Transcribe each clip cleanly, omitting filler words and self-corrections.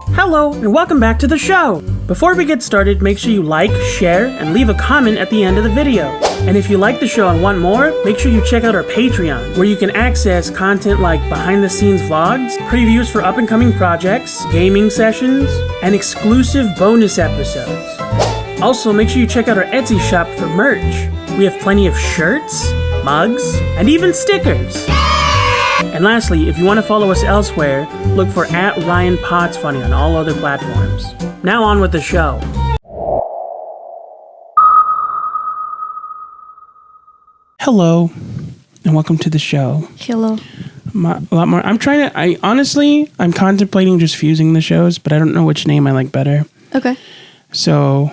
Hello, and welcome back to the show! Before we get started, make sure you like, share, and leave a comment at the end of the video. And if you like the show and want more, make sure you check out our Patreon, where you can access content like behind-the-scenes vlogs, previews for up-and-coming projects, gaming sessions, and exclusive bonus episodes. Also, make sure you check out our Etsy shop for merch. We have plenty of shirts, mugs, and even stickers. And lastly, if you want to follow us elsewhere, look for @RyanPodsFunny on all other platforms. Now on with the show. Hello, and welcome to the show. Hello. A lot more. I'm contemplating just fusing the shows, but I don't know which name I like better. Okay. So.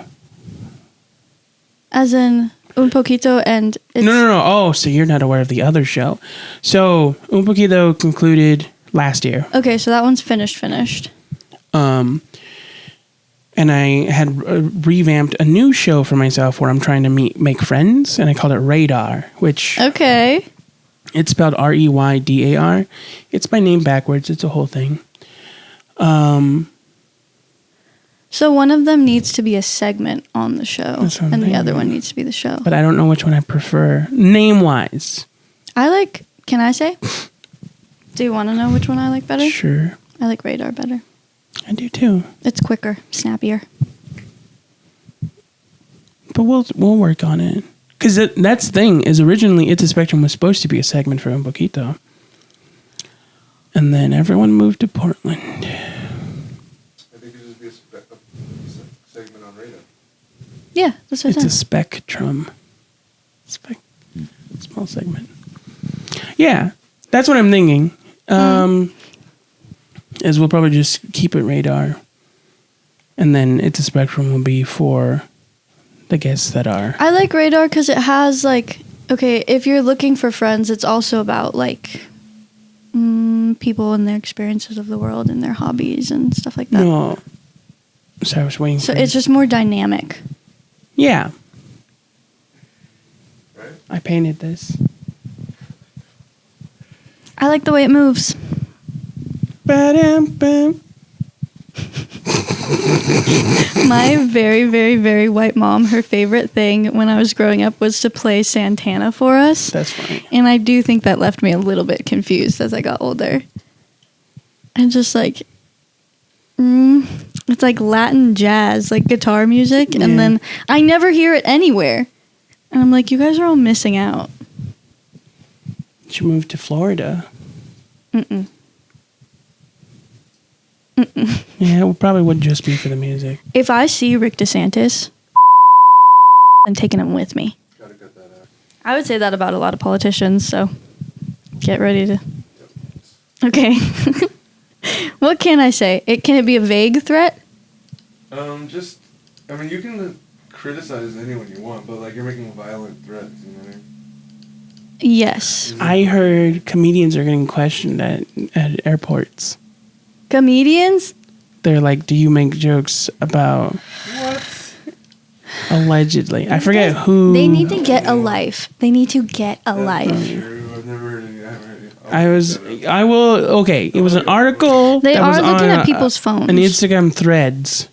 As in Un Poquito and it's... No. Oh, so you're not aware of the other show. So Un Poquito concluded last year. Okay, so that one's finished. And I had revamped a new show for myself where I'm trying to make friends, and I called it Reydar, which... Okay. It's spelled Reydar. It's my name backwards. It's a whole thing. So one of them needs to be a segment on the show, and the other one needs to be the show. But I don't know which one I prefer, name-wise. Can I say? Do you want to know which one I like better? Sure. I like Reydar better. I do too. It's quicker, snappier. But we'll work on it. Because that's the thing, is originally It's a Spectrum was supposed to be a segment for Un Poquito. And then everyone moved to Portland. Segment on Reydar. Yeah, that's what it's a spectrum. Small segment. Yeah, that's what I'm thinking. Is we'll probably just keep it Reydar. And then It's a Spectrum will be for the guests that are... I like Reydar because it has, if you're looking for friends, it's also about, people and their experiences of the world and their hobbies and stuff like that. No. So I was waiting So it's just more dynamic. Yeah. Right? I painted this. I like the way it moves. Ba-dum-bum. My very, very, very white mom, her favorite thing when I was growing up was to play Santana for us. That's funny. And I do think that left me a little bit confused as I got older. And just it's like Latin jazz, like guitar music. Yeah. And then I never hear it anywhere. And I'm like, you guys are all missing out. She moved to Florida. Mm-mm. Yeah, it probably would just be for the music. If I see Rick DeSantis, I'm taking him with me. Gotta cut that out. I would say that about a lot of politicians, so get ready to... Okay. What can I say? Can it be a vague threat? You can criticize anyone you want, but you're making violent threats, you know what I mean? Yes. I heard comedians are getting questioned at airports. Comedians? They're like, do you make jokes about... What? Allegedly. I forget who... They need to get a life. They need to get a life. That's not true. I've never heard any. It was an article. They that are was looking on at people's phones. An Instagram threads.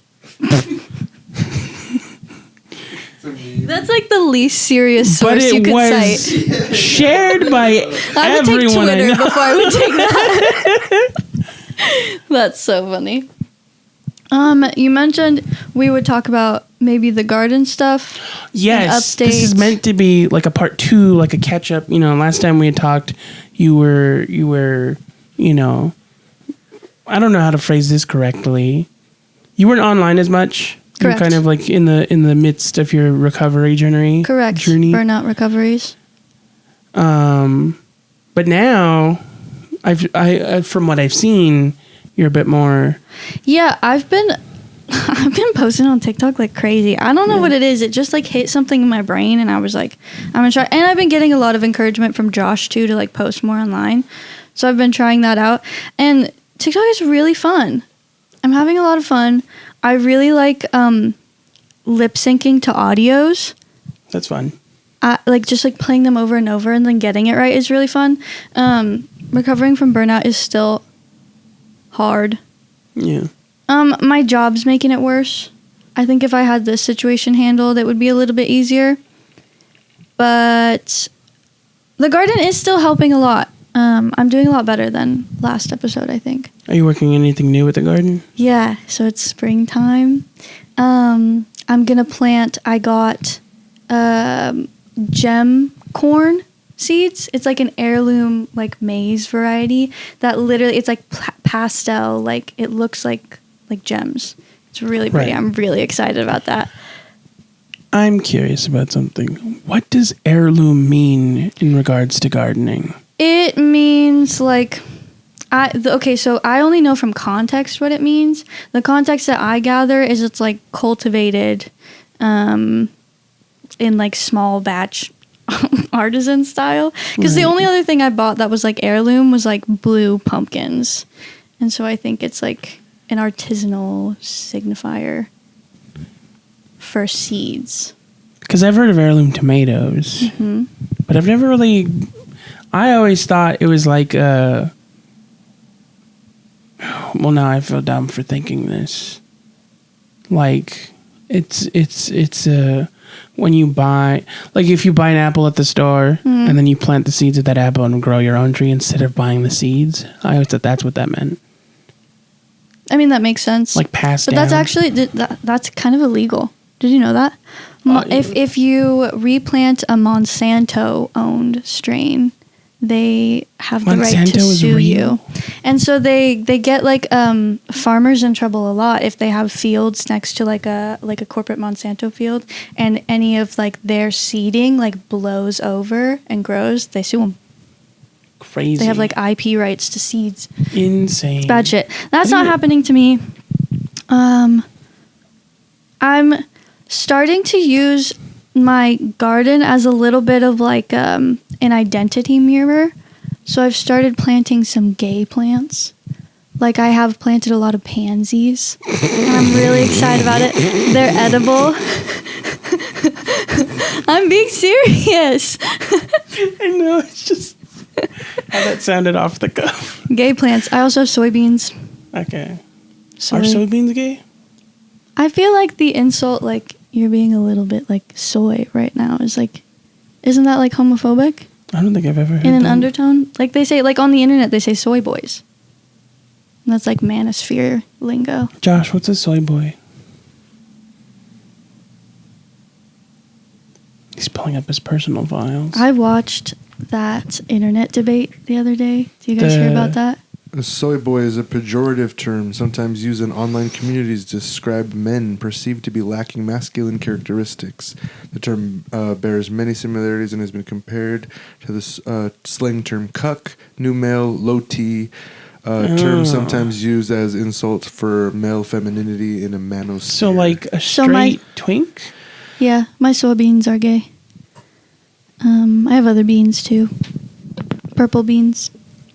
That's the least serious source you could cite. But it was shared by I would take everyone I Twitter know. before I would take that. That's so funny. You mentioned we would talk about maybe the garden stuff. Yes, and updates. this is meant to be like a part 2, like a catch up. Last time we had talked, you were, I don't know how to phrase this correctly. You weren't online as much. Correct. You were kind of in the midst of your recovery journey. Correct. Burnout recoveries. But now, I from what I've seen, you're a bit more. Yeah, I've been posting on TikTok like crazy. I don't know what it is. It just hit something in my brain, and I was like, I'm gonna try. And I've been getting a lot of encouragement from Josh too to post more online. So I've been trying that out, and TikTok is really fun. I'm having a lot of fun. I really like lip syncing to audios. That's fun. Just playing them over and over and then getting it right is really fun. Recovering from burnout is still hard. Yeah. My job's making it worse. I think if I had this situation handled, it would be a little bit easier. But the garden is still helping a lot. I'm doing a lot better than last episode, I think. Are you working anything new with the garden? Yeah, so it's springtime. I'm gonna plant. I got gem corn seeds. It's like an heirloom, like maize variety that literally it's like pastel. Like it looks like gems. It's really pretty. Right. I'm really excited about that. I'm curious about something. What does heirloom mean in regards to gardening? It means like so I only know from context what it means. The context that I gather is it's like cultivated in like small batch artisan style. Because the only other thing I bought that was like heirloom was like blue pumpkins. And so I think it's like an artisanal signifier for seeds. Because I've heard of heirloom tomatoes, but I've never really... I always thought it was like well, now I feel dumb for thinking this. Like it's when you buy, like if you buy an apple at the store and then you plant the seeds of that apple and grow your own tree instead of buying the seeds. I always thought that's what that meant. I mean, that makes sense. Like passed down. But that's actually that's kind of illegal. Did you know that? If you replant a Monsanto owned strain, they have the right to sue you. And so they get like farmers in trouble a lot if they have fields next to like a corporate Monsanto field and any of like their seeding like blows over and grows, they sue them. Crazy. They have like IP rights to seeds. Insane. It's bad shit. That's not happening to me. I'm starting to use my garden as a little bit of like an identity mirror. So I've started planting some gay plants. Like I have planted a lot of pansies. And I'm really excited about it. They're edible. I'm being serious. I know, it's just how that sounded off the cuff. Gay plants. I also have soybeans. Okay. Are soybeans gay? I feel like the insult, like, you're being a little bit like soy right now is like, isn't that like homophobic? I don't think I've ever heard in an undertone. Like they say, like on the internet, they say soy boys. And that's like manosphere lingo. Josh, what's a soy boy? He's pulling up his personal files. I watched that internet debate the other day. Do you guys hear about that? A soy boy is a pejorative term sometimes used in online communities to describe men perceived to be lacking masculine characteristics. The term bears many similarities and has been compared to the slang term cuck, new male, low T, term sometimes used as insult for male femininity in a manosphere. So like a straight twink? Yeah, my soybeans are gay. I have other beans too. Purple beans.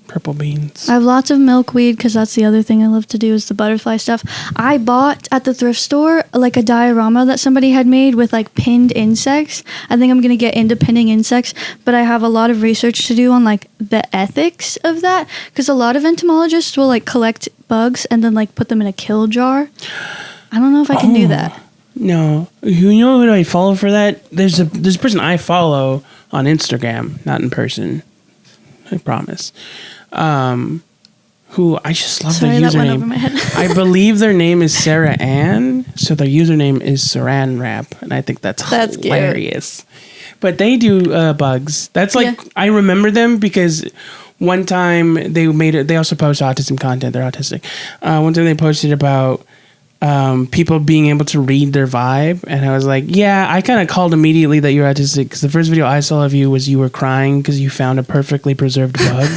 Purple beans. I have lots of milkweed because that's the other thing I love to do is the butterfly stuff. I bought at the thrift store like a diorama that somebody had made with like pinned insects. I think I'm going to get into pinning insects, but I have a lot of research to do on like the ethics of that because a lot of entomologists will like collect bugs and then like put them in a kill jar. I don't know if I can do that. No. You know who I follow for that? There's a person I follow on Instagram, not in person. I promise. Who I just love their username. That went over my head. I believe their name is Sarah Ann, so their username is Saran Wrap, and I think that's hilarious. Cute. But they do bugs. That's like I remember them because one time they made it. They also post autism content. They're autistic. One time they posted about people being able to read their vibe, and I was like, yeah, I kind of called immediately that you're autistic because the first video I saw of you was you were crying because you found a perfectly preserved bug.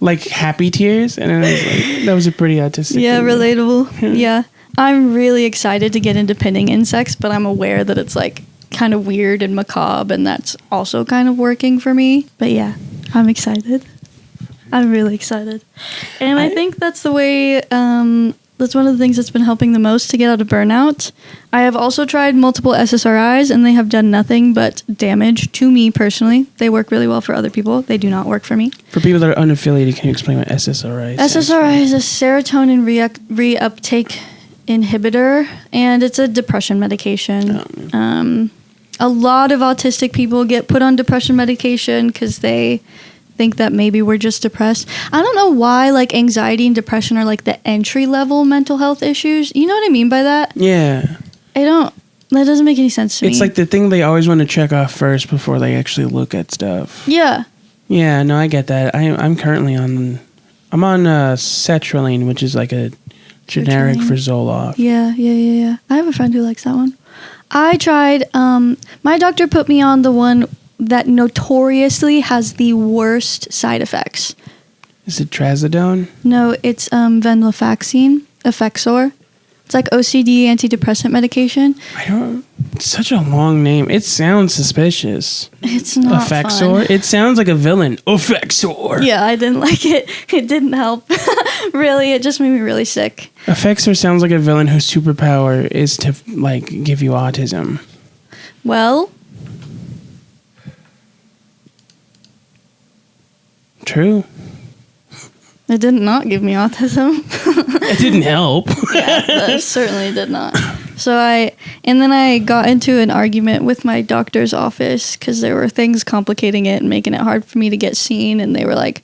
Like happy tears, and I was like, that was a pretty autistic. Yeah, relatable. Yeah. I'm really excited to get into pinning insects, but I'm aware that it's like kind of weird and macabre, and that's also kind of working for me. But yeah, I'm excited. I'm really excited. And I think that's the way That's one of the things that's been helping the most to get out of burnout. I have also tried multiple SSRIs, and they have done nothing but damage to me personally. They work really well for other people. They do not work for me. For people that are unaffiliated, can you explain what SSRI is? SSRI is a serotonin reuptake inhibitor, and it's a depression medication. A lot of autistic people get put on depression medication because they think that maybe we're just depressed. I don't know why like anxiety and depression are like the entry level mental health issues. You know what I mean by that? Yeah. That doesn't make any sense to me. It's like the thing they always want to check off first before they actually look at stuff. Yeah. Yeah, no, I get that. I'm currently on sertraline, which is like a generic for Zoloft. Yeah. I have a friend who likes that one. I tried, my doctor put me on the one that notoriously has the worst side effects. Is it trazodone? No, it's venlafaxine, Effexor. It's like OCD antidepressant medication. It's such a long name. It sounds suspicious. It's not Effexor? fun. It sounds like a villain. Effexor. Yeah, I didn't like it. It didn't help. Really, it just made me really sick. Effexor sounds like a villain whose superpower is to like give you autism. Well, True. it did not give me autism. It didn't help. Yeah, that certainly did not. And then I got into an argument with my doctor's office because there were things complicating it and making it hard for me to get seen. And they were like,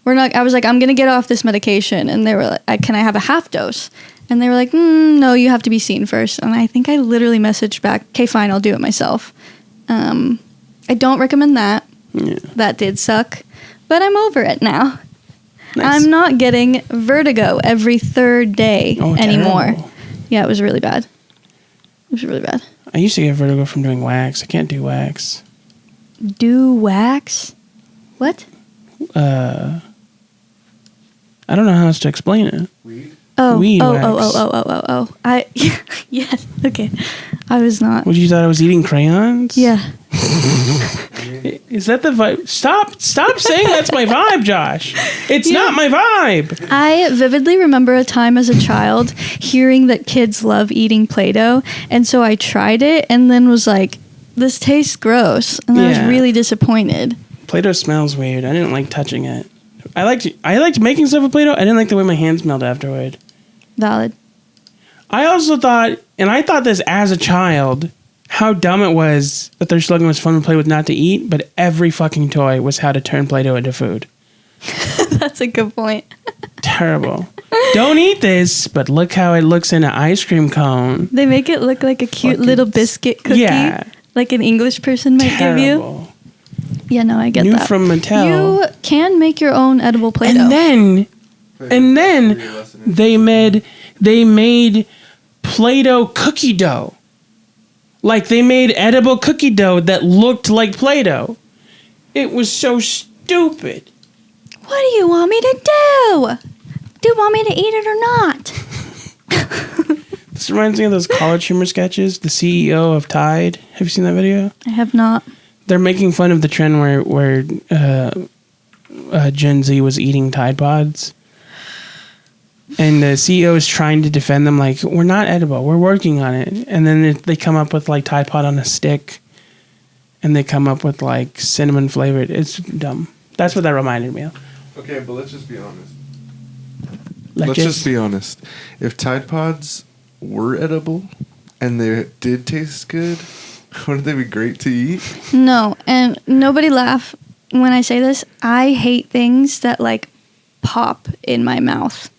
I was like, I'm going to get off this medication. And they were like, can I have a half dose? And they were like, no, you have to be seen first. And I think I literally messaged back, okay, fine, I'll do it myself. I don't recommend that. Yeah. That did suck. But I'm over it now. Nice. I'm not getting vertigo every third day anymore. Terrible. Yeah, it was really bad. It was really bad. I used to get vertigo from doing wax. I can't do wax. Do wax? What? I don't know how else to explain it. Weed? Weed wax. Yes. Okay. I was not. What, you thought I was eating crayons? Yeah. Is that the vibe? Stop saying that's my vibe, Josh. It's not my vibe. I vividly remember a time as a child hearing that kids love eating Play-Doh, and so I tried it and then was like, this tastes gross, and I was really disappointed. Play-Doh smells weird. I didn't like touching it. I liked making stuff with Play-Doh. I didn't like the way my hands smelled afterward. Valid. I also thought, and I thought this as a child, how dumb it was that their slogan was fun to play with, not to eat, but every fucking toy was how to turn Play-Doh into food. That's a good point. Terrible. Don't eat this, but look how it looks in an ice cream cone. They make it look like a cute Fucking little biscuit cookie. Yeah. Like an English person might give you. Terrible. Yeah, no, I get New that. from Mattel. You can make your own edible Play-Doh. And then they made Play-Doh cookie dough. Like they made edible cookie dough that looked like Play-Doh. It was so stupid. What do you want me to do? Do you want me to eat it or not? This reminds me of those College Humor sketches. The CEO of Tide. Have you seen that video? I have not. They're making fun of the trend where Gen Z was eating Tide Pods. And the CEO is trying to defend them like, we're not edible. We're working on it. And then they come up with like Tide Pod on a stick. And they come up with like cinnamon flavored. It's dumb. That's what that reminded me of. Okay, but let's just be honest. Let's just be honest. If Tide Pods were edible and they did taste good, wouldn't they be great to eat? No, and nobody laugh when I say this. I hate things that like pop in my mouth.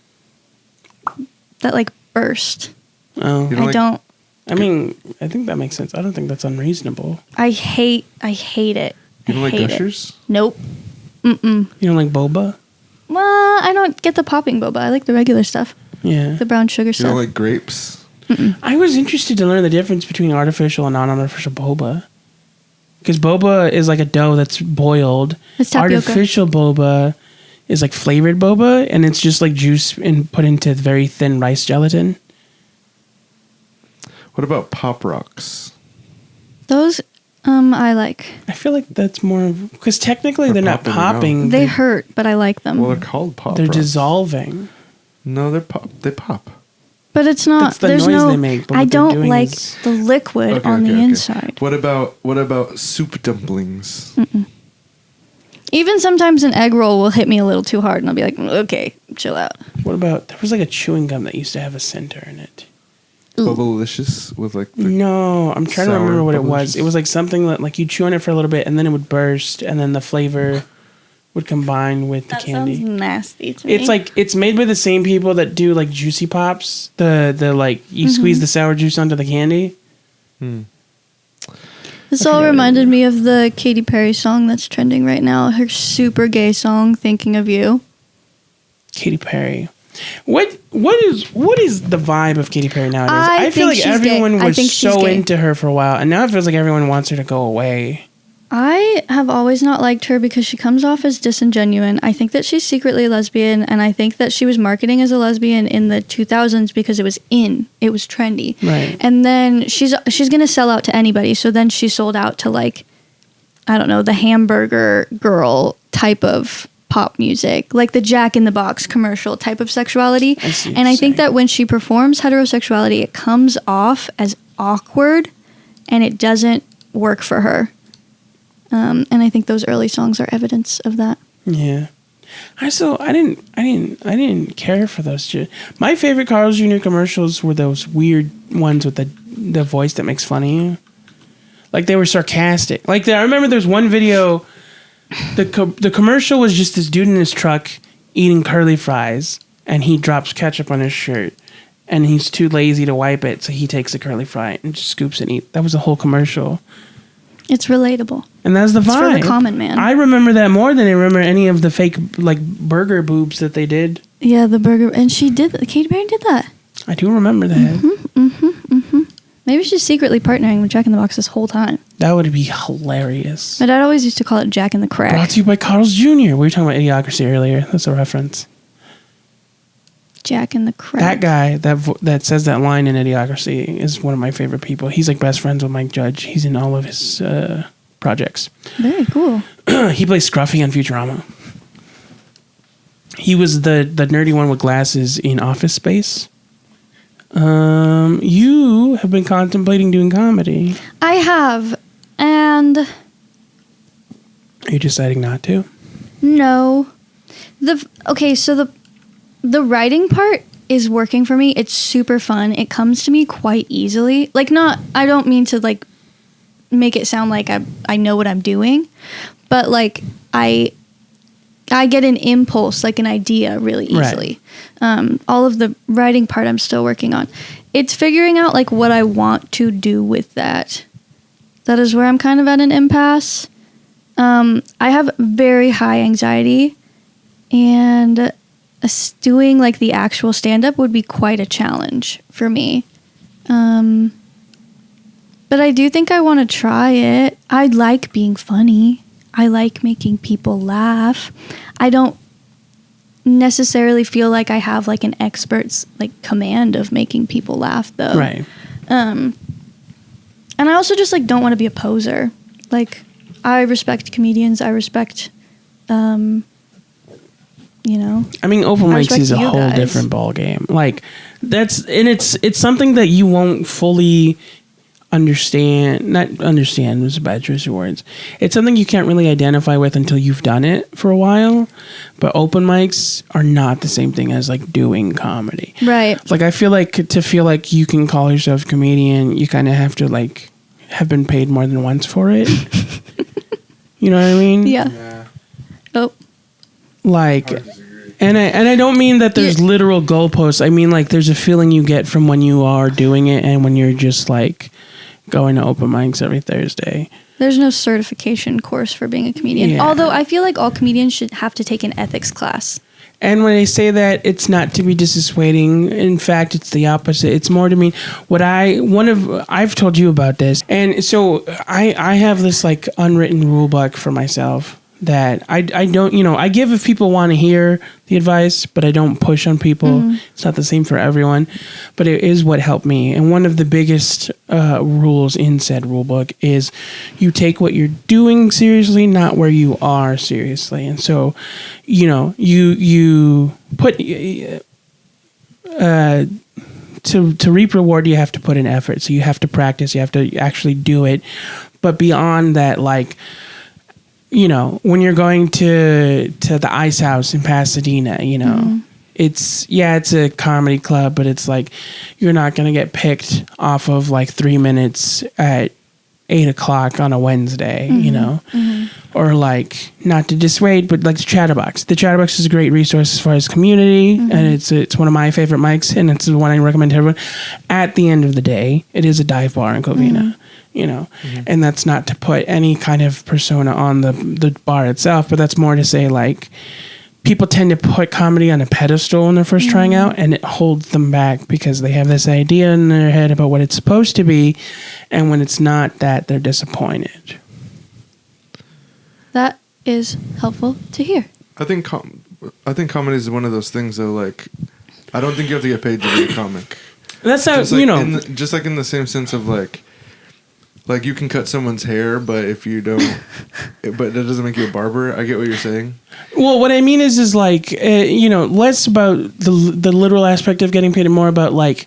That like burst. Oh. I don't. I mean, I think that makes sense. I don't think that's unreasonable. I hate it. You don't like hate Gushers? It. Nope. Mm-mm. You don't like boba? Well, I don't get the popping boba. I like the regular stuff. Yeah. The brown sugar You stuff. don't like grapes? Mm-mm. I was interested to learn the difference between artificial and non-artificial boba. Because boba is like a dough that's boiled. It's tapioca. Artificial boba is like flavored boba, and it's just like juice and put into very thin rice gelatin. What about Pop Rocks? Those, I like. I feel like that's more of... Because technically they're not They're popping popping. They hurt, but I like them. Well, they're called Pop They're Rocks. dissolving. No, they pop. But it's not. That's the there's noise no. they make, but I what they're don't doing like is- the liquid on the inside. What about soup dumplings? Even sometimes an egg roll will hit me a little too hard, and I'll be like, okay, chill out. What about, there was like a chewing gum that used to have a center in it. Bubblicious with like the No, I'm trying to sour remember what it was. Bubblicious? It was like something that like you chew on it for a little bit and then it would burst and then the flavor would combine with the That candy. sounds nasty to me. It's like it's made by the same people that do like Juicy Pops. The like you squeeze the sour juice onto the candy. This all reminded me of the Katy Perry song that's trending right now. Her super gay song, "Thinking of You." Katy Perry. What is the vibe of Katy Perry nowadays? I feel think like she's everyone gay. I was think she's so gay. into her for a while, and now it feels like everyone wants her to go away. I have always not liked her because she comes off as disingenuous. I think that she's secretly lesbian, and I think that she was marketing as a lesbian in the 2000s because it was in, it was trendy. Right. And then she's gonna sell out to anybody. So then she sold out to like, I don't know, the hamburger girl type of pop music, like the Jack in the Box commercial type of sexuality. I see what And I you're think saying. that when she performs heterosexuality, it comes off as awkward, and it doesn't work for her. And I think those early songs are evidence of that. Yeah. I didn't care for those. My favorite Carl's Jr. commercials were those weird ones with the voice that makes fun of you. Like they were sarcastic. Like I remember there's one video. The commercial was just this dude in his truck eating curly fries, and he drops ketchup on his shirt, and he's too lazy to wipe it, so he takes a curly fry and just scoops and eats. That was the whole commercial. It's relatable. And that's the vibe. It's for the common man. I remember that more than I remember any of the fake like burger boobs that they did. Yeah, the burger. And Katy Perry did that. I do remember that. Maybe she's secretly partnering with Jack in the Box this whole time. That would be hilarious. My dad always used to call it Jack in the Crack. Brought to you by Carl's Jr. We were talking about Idiocracy earlier. That's a reference. Jack in the Crack. That guy that says that line in Idiocracy is one of my favorite people. He's like best friends with Mike Judge. He's in all of his projects. Very cool. He plays Scruffy on Futurama. He was the nerdy one with glasses in Office Space. You have been contemplating doing comedy. I have. And Are you deciding not to? no. So the writing part is working for me. It's super fun. It comes to me quite easily. Like I don't mean to like make it sound like I know what I'm doing, but like I get an impulse, like an idea really easily. Right. All of the writing part I'm still working on. It's figuring out like what I want to do with that. That is where I'm kind of at an impasse. I have very high anxiety, and doing like the actual stand-up would be quite a challenge for me. But I do think I want to try it. I like being funny. I like making people laugh. I don't necessarily feel like I have like an expert's like command of making people laugh though. Right. And I also just like don't want to be a poser. Like I respect comedians. I respect I mean, open mics respect is a you whole guys. different ball game. Like it's something that you won't fully understand. Not understand was a bad choice of words. It's something you can't really identify with until you've done it for a while. But open mics are not the same thing as like doing comedy. right. Like I feel like to feel like you can call yourself a comedian, you kind of have to like have been paid more than once for it. You know what I mean? Yeah. Oh. Like, and I don't mean that there's literal goalposts. I mean like there's a feeling you get from when you are doing it and when you're just like going to open mics every Thursday. There's no certification course for being a comedian. Yeah. Although I feel like all comedians should have to take an ethics class. And when I say that, it's not to be dissuading. In fact, it's the opposite. It's more to mean I've told you about this. And so I have this like unwritten rule book for myself that I don't, I give if people want to hear the advice, but I don't push on people. Mm-hmm. It's not the same for everyone, but it is what helped me. And one of the biggest rules in said rule book is you take what you're doing seriously, not where you are seriously. And so, you put to reap reward, you have to put in effort. So you have to practice. You have to actually do it. But beyond that, like, you know, when you're going to the Ice House in Pasadena, you know, it's a comedy club, but it's like you're not going to get picked off of like 3 minutes at 8:00 on a Wednesday, you know, or like, not to dissuade, but like the Chatterbox. The Chatterbox is a great resource as far as community, and it's one of my favorite mics, and it's the one I recommend to everyone. At the end of the day, it is a dive bar in Covina. You know, and that's not to put any kind of persona on the bar itself, but that's more to say, like, people tend to put comedy on a pedestal when they're first trying out, and it holds them back because they have this idea in their head about what it's supposed to be, and when it's not that, they're disappointed. That is helpful to hear. I think comedy is one of those things, though. Like, I don't think you have to get paid to be a comic. That's not, just like you know, just like in the same sense of like you can cut someone's hair, but if you don't, but that doesn't make you a barber. I get what you're saying. Well, what I mean is like, you know, less about the literal aspect of getting paid and more about like,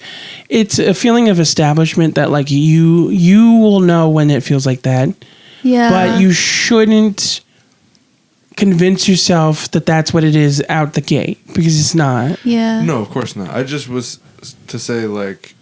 it's a feeling of establishment that like you will know when it feels like that. Yeah. But you shouldn't convince yourself that that's what it is out the gate, because it's not. Yeah. No, of course not. I just was to say like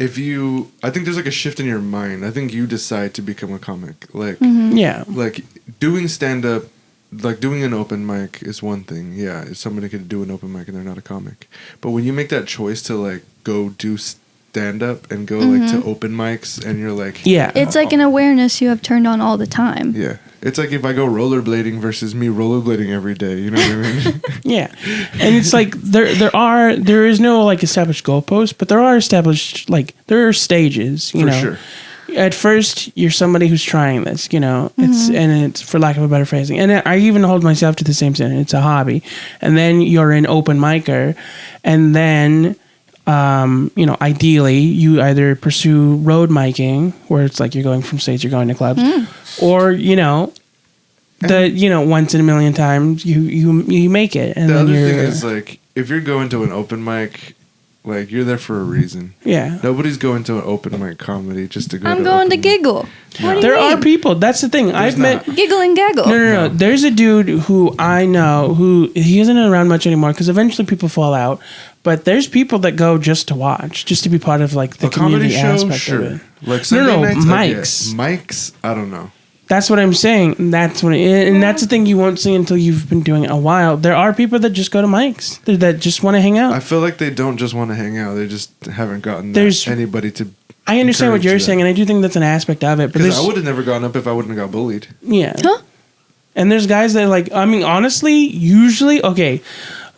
if you, I think there's like a shift in your mind. I think you decide to become a comic. Like, Yeah. like doing stand up, like doing an open mic is one thing. Yeah, if somebody could do an open mic and they're not a comic. But when you make that choice to like go do stand up and go like to open mics, and you're like, Yeah. It's like an awareness you have turned on all the time. yeah. It's like if I go rollerblading versus me rollerblading every day. You know what I mean? Yeah, and it's like there is no like established goalpost, but there are established, like, there are stages. You For know, sure. At first you're somebody who's trying this. You know, it's for lack of a better phrasing, and I even hold myself to the same standard. It's a hobby, and then you're an open micer, and then. You know, ideally, you either pursue road miking, where it's like you're going from states, you're going to clubs, or you know, once in a million times you make it. And The then other you're, thing is like if you're going to an open mic, like you're there for a reason. yeah. Nobody's going to an open mic comedy just to go. I'm to going to open mic. giggle. What do you There mean? are people. That's the thing. I've met. Giggle and gaggle. No. There's a dude who I know who he isn't around much anymore because eventually people fall out. But there's people that go just to watch, just to be part of like the A comedy community show, aspect sure. of it. Like Sunday No, nights, I get. mics. Mics, I don't know. That's what I'm saying. That's what, and that's the thing you won't see until you've been doing it a while. There are people that just go to mics that just want to hang out. I feel like they don't just want to hang out. They just haven't gotten There's- anybody to. I understand what encourage you're that. saying, and I do think that's an aspect of it. But Because there's, I would have never gone up if I wouldn't have got bullied. yeah, Huh? and there's guys that like. I mean, honestly, usually, okay.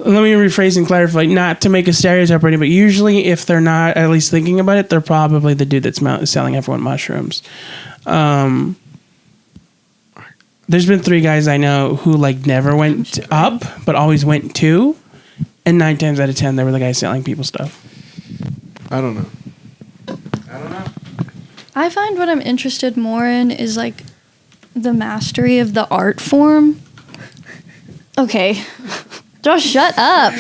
Let me rephrase and clarify, not to make a stereotype or anything, but usually, if they're not at least thinking about it, they're probably the dude that's selling everyone mushrooms. There's been 3 guys I know who like never went up, but always went to, and 9 times out of 10, they were the guys selling people stuff. I don't know. I find what I'm interested more in is like the mastery of the art form. Okay. Josh, shut up.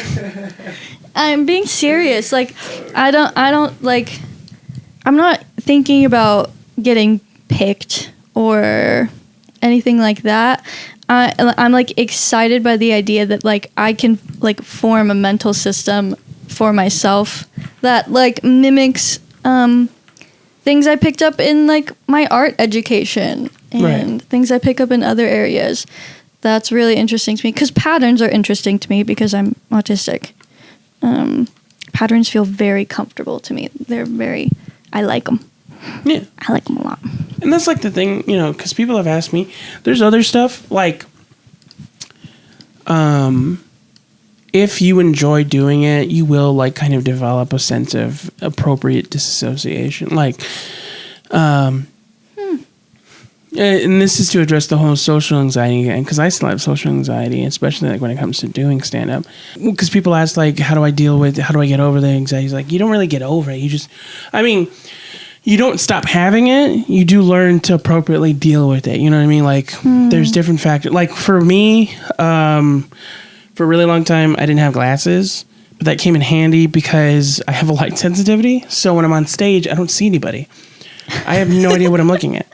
I'm being serious. Like, I don't like, I'm not thinking about getting picked or anything like that. I'm like excited by the idea that like I can like form a mental system for myself that like mimics things I picked up in like my art education and things I pick up in other areas. That's really interesting to me because patterns are interesting to me because I'm autistic. Patterns feel very comfortable to me. I like them. Yeah. I like them a lot. And that's like the thing, you know, because people have asked me, there's other stuff like, if you enjoy doing it, you will like kind of develop a sense of appropriate disassociation. Like, and this is to address the whole social anxiety again, because I still have social anxiety, especially like when it comes to doing stand up. Because people ask like, how do I get over the anxiety? It's like, you don't really get over it. You don't stop having it. You do learn to appropriately deal with it. You know what I mean? Like, there's different factors. Like for me, for a really long time, I didn't have glasses, that came in handy because I have a light sensitivity. So when I'm on stage, I don't see anybody. I have no idea what I'm looking at.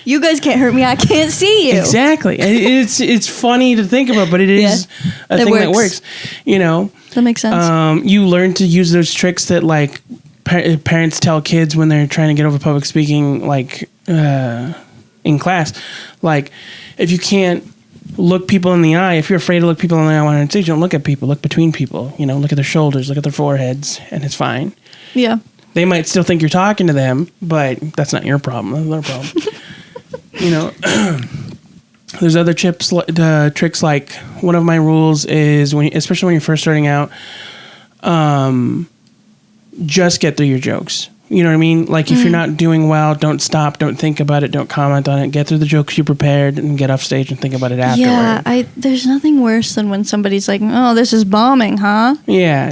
You guys can't hurt me. I can't see you. Exactly. It's funny to think about, but it is a thing that works. You know, that makes sense. You learn to use those tricks that like parents tell kids when they're trying to get over public speaking, like in class. Like if you can't look people in the eye, if you're afraid to look people in the eye on stage, don't look at people. Look between people. You know, look at their shoulders, look at their foreheads, and it's fine. Yeah. They might still think you're talking to them, but that's not your problem. That's their problem. You know, there's other tricks like one of my rules is especially when you're first starting out, just get through your jokes. You know what I mean? Like if you're not doing well, don't stop, don't think about it, don't comment on it. Get through the jokes you prepared and get off stage and think about it afterward. Yeah, there's nothing worse than when somebody's like, "Oh, this is bombing, huh?" Yeah,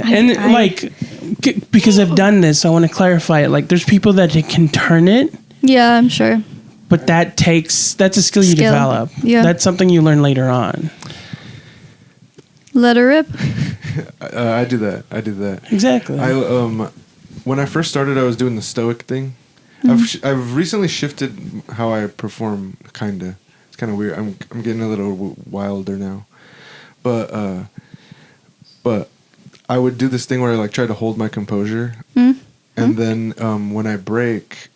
because I've done this, I want to clarify it. Like there's people that can turn it. Yeah, I'm sure. But that's a skill you develop. Yeah. That's something you learn later on. Let her rip. I do that. Exactly. When I first started, I was doing the stoic thing. I've recently shifted how I perform. Kinda, it's kind of weird. I'm getting a little wilder now, but I would do this thing where I like try to hold my composure, and then when I break,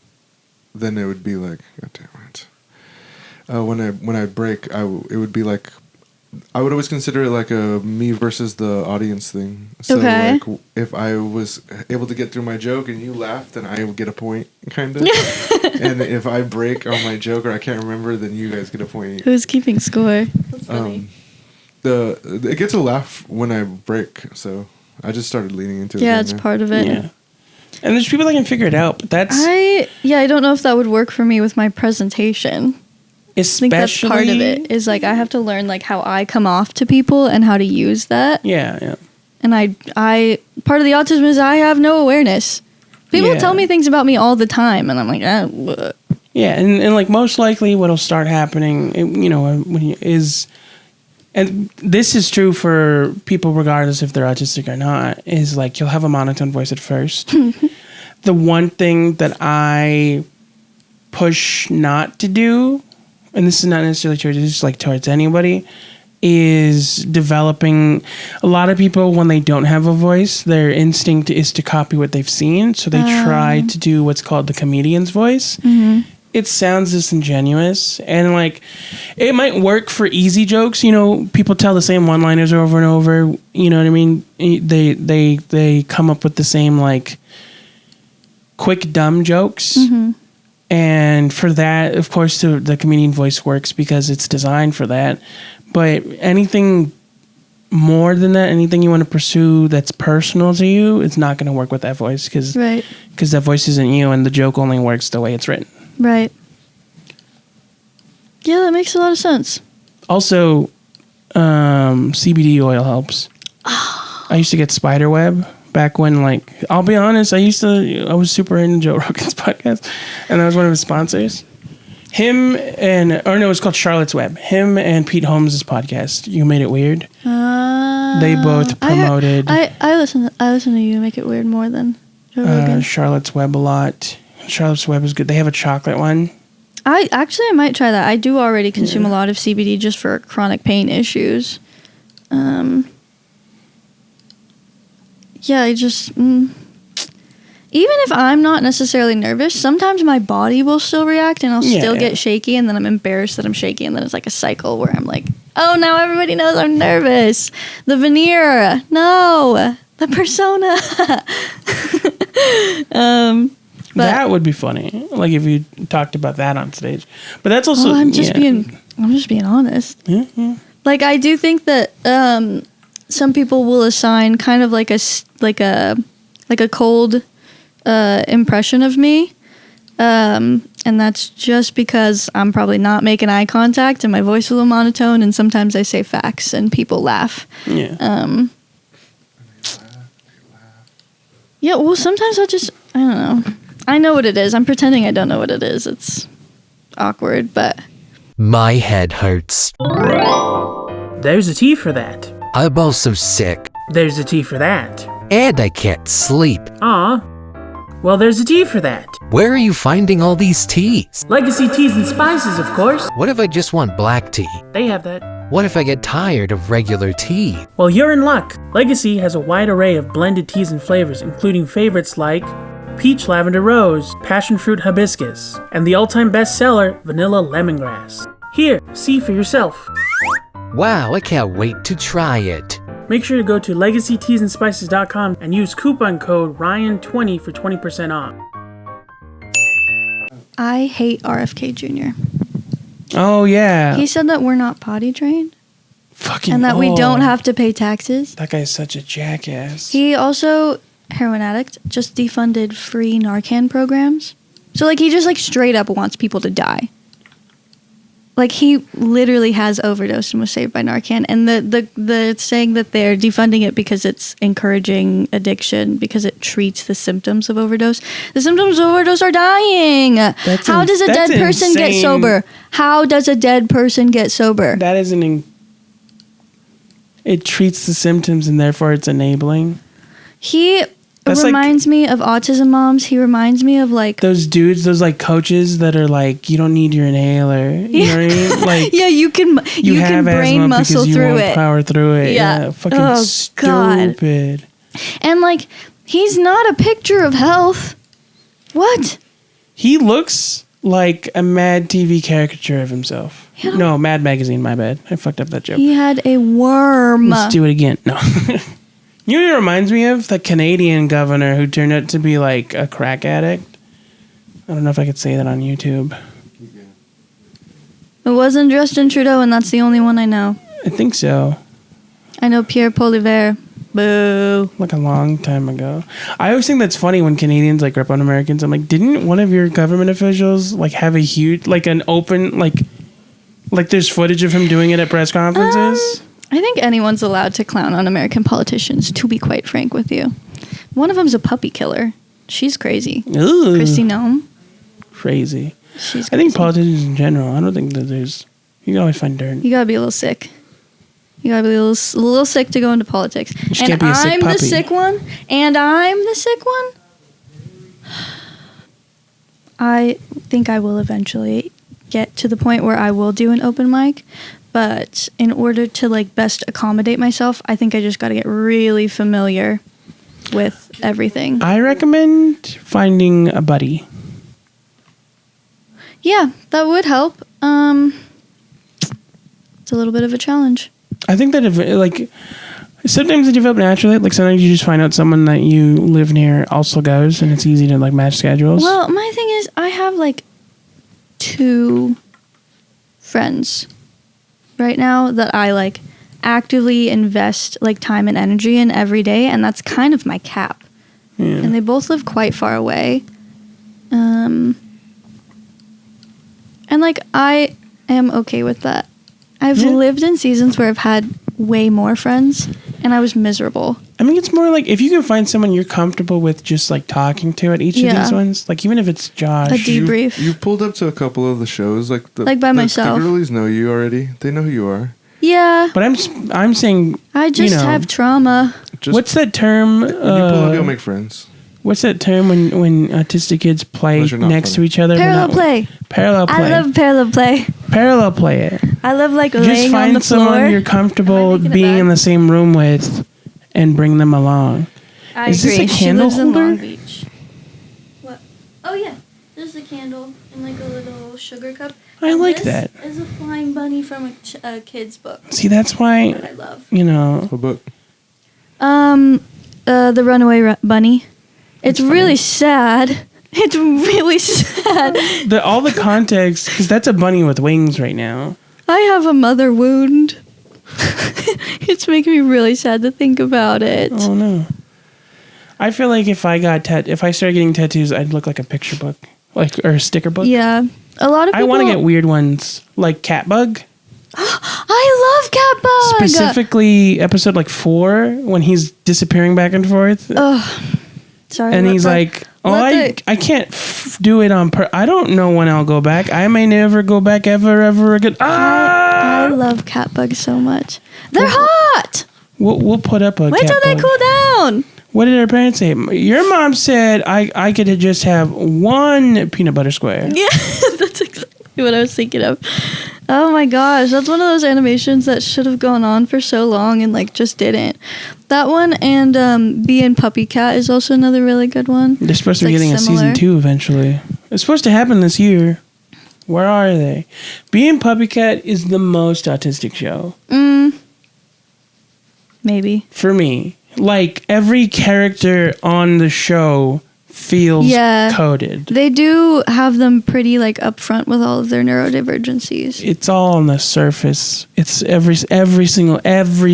then it would be like, God damn it. When I break, it would be like. I would always consider it like a me versus the audience thing. So like if I was able to get through my joke and you laughed, then I would get a point, kind of. And if I break on my joke or I can't remember, then you guys get a point. Who's keeping score? That's funny. It gets a laugh when I break, so I just started leaning into it. Yeah, it's part of it. Yeah. And there's people that can figure it out, but that's... I don't know if that would work for me with my presentation. Especially, I think that's part of it. Is like I have to learn like how I come off to people and how to use that. Yeah. And I part of the autism is I have no awareness. People tell me things about me all the time, and I'm like, Yeah, and like most likely, what'll start happening, and this is true for people regardless if they're autistic or not, is like you'll have a monotone voice at first. The one thing that I push not to do, and this is not necessarily towards anybody, is developing. A lot of people, when they don't have a voice, their instinct is to copy what they've seen, so they try to do what's called the comedian's voice. It sounds disingenuous, and like it might work for easy jokes. You know, people tell the same one-liners over and over. You know what I mean? They come up with the same like quick dumb jokes. And for that, of course, the comedian voice works because it's designed for that. But anything more than that, anything you want to pursue that's personal to you, it's not going to work with that voice because that voice isn't you, and the joke only works the way it's written. Right. Yeah, that makes a lot of sense. Also, CBD oil helps. I used to get spiderweb. Back when, like, I'll be honest, I was super into Joe Rogan's podcast, and that was one of his sponsors. It's called Charlotte's Web. Him and Pete Holmes' podcast, You Made It Weird. They both promoted. I listen to You Make It Weird more than Joe Rogan. Charlotte's Web a lot. Charlotte's Web is good. They have a chocolate one. I might try that. I do already consume a lot of CBD just for chronic pain issues. Yeah, I just... even if I'm not necessarily nervous, sometimes my body will still react and I'll still get shaky, and then I'm embarrassed that I'm shaky, and then it's like a cycle where I'm like, oh, now everybody knows I'm nervous. The veneer. No. The persona. That would be funny. Like if you talked about that on stage. But that's also... I'm just being honest. Yeah. Like I do think that... some people will assign kind of like a cold impression of me, and that's just because I'm probably not making eye contact and my voice is a little monotone, and sometimes I say facts and people laugh. Yeah, well, sometimes I don't know. I know what it is. I'm pretending I don't know what it is. It's awkward, but... My head hurts. There's a tea for that. I'm also sick. There's a T for that. And I can't sleep. Aw. Well, there's a T for that. Where are you finding all these teas? Legacy Teas and Spices, of course. What if I just want black tea? They have that. What if I get tired of regular tea? Well, you're in luck. Legacy has a wide array of blended teas and flavors, including favorites like Peach Lavender Rose, Passion Fruit Hibiscus, and the all-time bestseller, Vanilla Lemongrass. Here, see for yourself. Wow, I can't wait to try it. Make sure to go to legacyteasandspices.com and use coupon code RYAN20 for 20% off. I hate RFK Jr. Oh, yeah. He said that we're not potty trained Fucking and that we don't have to pay taxes. That guy's such a jackass. He also, heroin addict, just defunded free Narcan programs. So, like, he just, like, straight up wants people to die. Like, he literally has overdosed and was saved by Narcan. And the saying that they're defunding it because it's encouraging addiction, because it treats the symptoms of overdose. The symptoms of overdose are dying. How does a dead person get sober? How does a dead person get sober? That isn't... It treats the symptoms and therefore it's enabling. He That's reminds me of autism moms. He reminds me of, like... Those dudes, those, like, coaches that are like, you don't need your inhaler. You know what I mean? Like, yeah, you can brain muscle through it. Power through it. Yeah. Fucking stupid. And, like, he's not a picture of health. What? He looks like a Mad TV caricature of himself. No, Mad Magazine, my bad. I fucked up that joke. He had a worm. Let's do it again. No. You know what it reminds me of? The Canadian governor who turned out to be like a crack addict. I don't know if I could say that on YouTube. It wasn't Justin Trudeau, and that's the only one I know. I think so. I know Pierre Poilievre. Boo. Like a long time ago. I always think that's funny when Canadians like rip on Americans. I'm like, didn't one of your government officials like have a huge, like an open, like there's footage of him doing it at press conferences? I think anyone's allowed to clown on American politicians, to be quite frank with you. One of them's a puppy killer. She's crazy. Ooh. Christy Nome. Crazy. She's crazy. I think politicians in general, I don't think that there's... You can always find dirt. You gotta be a little sick. You gotta be a little sick to go into politics. You And can't be a sick I'm puppy. the sick one. And I'm the sick one. I think I will eventually get to the point where I will do an open mic. But in order to like best accommodate myself, I think I just got to get really familiar with everything. I recommend finding a buddy. Yeah, that would help. It's a little bit of a challenge. I think that if like sometimes it develops naturally. Like sometimes you just find out someone that you live near also goes, and it's easy to like match schedules. Well, my thing is, I have like 2 friends right now that I like actively invest like time and energy in every day, and that's kind of my cap. Yeah. And they both live quite far away. And like I am okay with that. I've lived in seasons where I've had way more friends and I was miserable. I mean, it's more like if you can find someone you're comfortable with just like talking to at each of these ones, like even if it's Josh. A debrief. You've pulled up to a couple of the shows, like by myself. The girlies know you already. They know who you are. Yeah. But I'm saying I just have trauma. What's that term? You pull up, you'll make friends. What's that term when autistic kids play next to each other? Parallel play. Parallel play. I love parallel play. Parallel play it. I love like Just laying on the find floor. someone you're comfortable being in the same room with and bring them along. I Is agree. this a candle She lives in holder? Long Beach. What? Oh yeah, there's a candle in like a little sugar cup. I And like that. This is a flying bunny from a kid's book. See, that's why That I love. you know. What book? The Runaway Bunny. It's really sad. It's really sad. All the context, because that's a bunny with wings right now. I have a mother wound. It's making me really sad to think about it. Oh no. I feel like if I started getting tattoos, I'd look like a picture book, like or a sticker book. Yeah, a lot of people. I want to get weird ones, like Catbug. I love Catbug. Specifically, episode like 4 when he's disappearing back and forth. Sorry. And he's like, I can't do it on I don't know when I'll go back. I may never go back ever again. I love Catbug so much. They're hot. We'll put up a Wait till they cool down. What did our parents say? Your mom said I could just have one peanut butter square. Yeah, that's exactly what I was thinking of. Oh my gosh, that's one of those animations that should have gone on for so long and like just didn't. That one and Bee and Puppy Cat is also another really good one. They're supposed to be It's, like, getting similar. a season 2 eventually. It's supposed to happen this year. Where are they? Bee and Puppy Cat is the most autistic show. Maybe. For me. Like, every character on the show feels coded. They do have them pretty like upfront with all of their neurodivergencies. It's all on the surface. It's every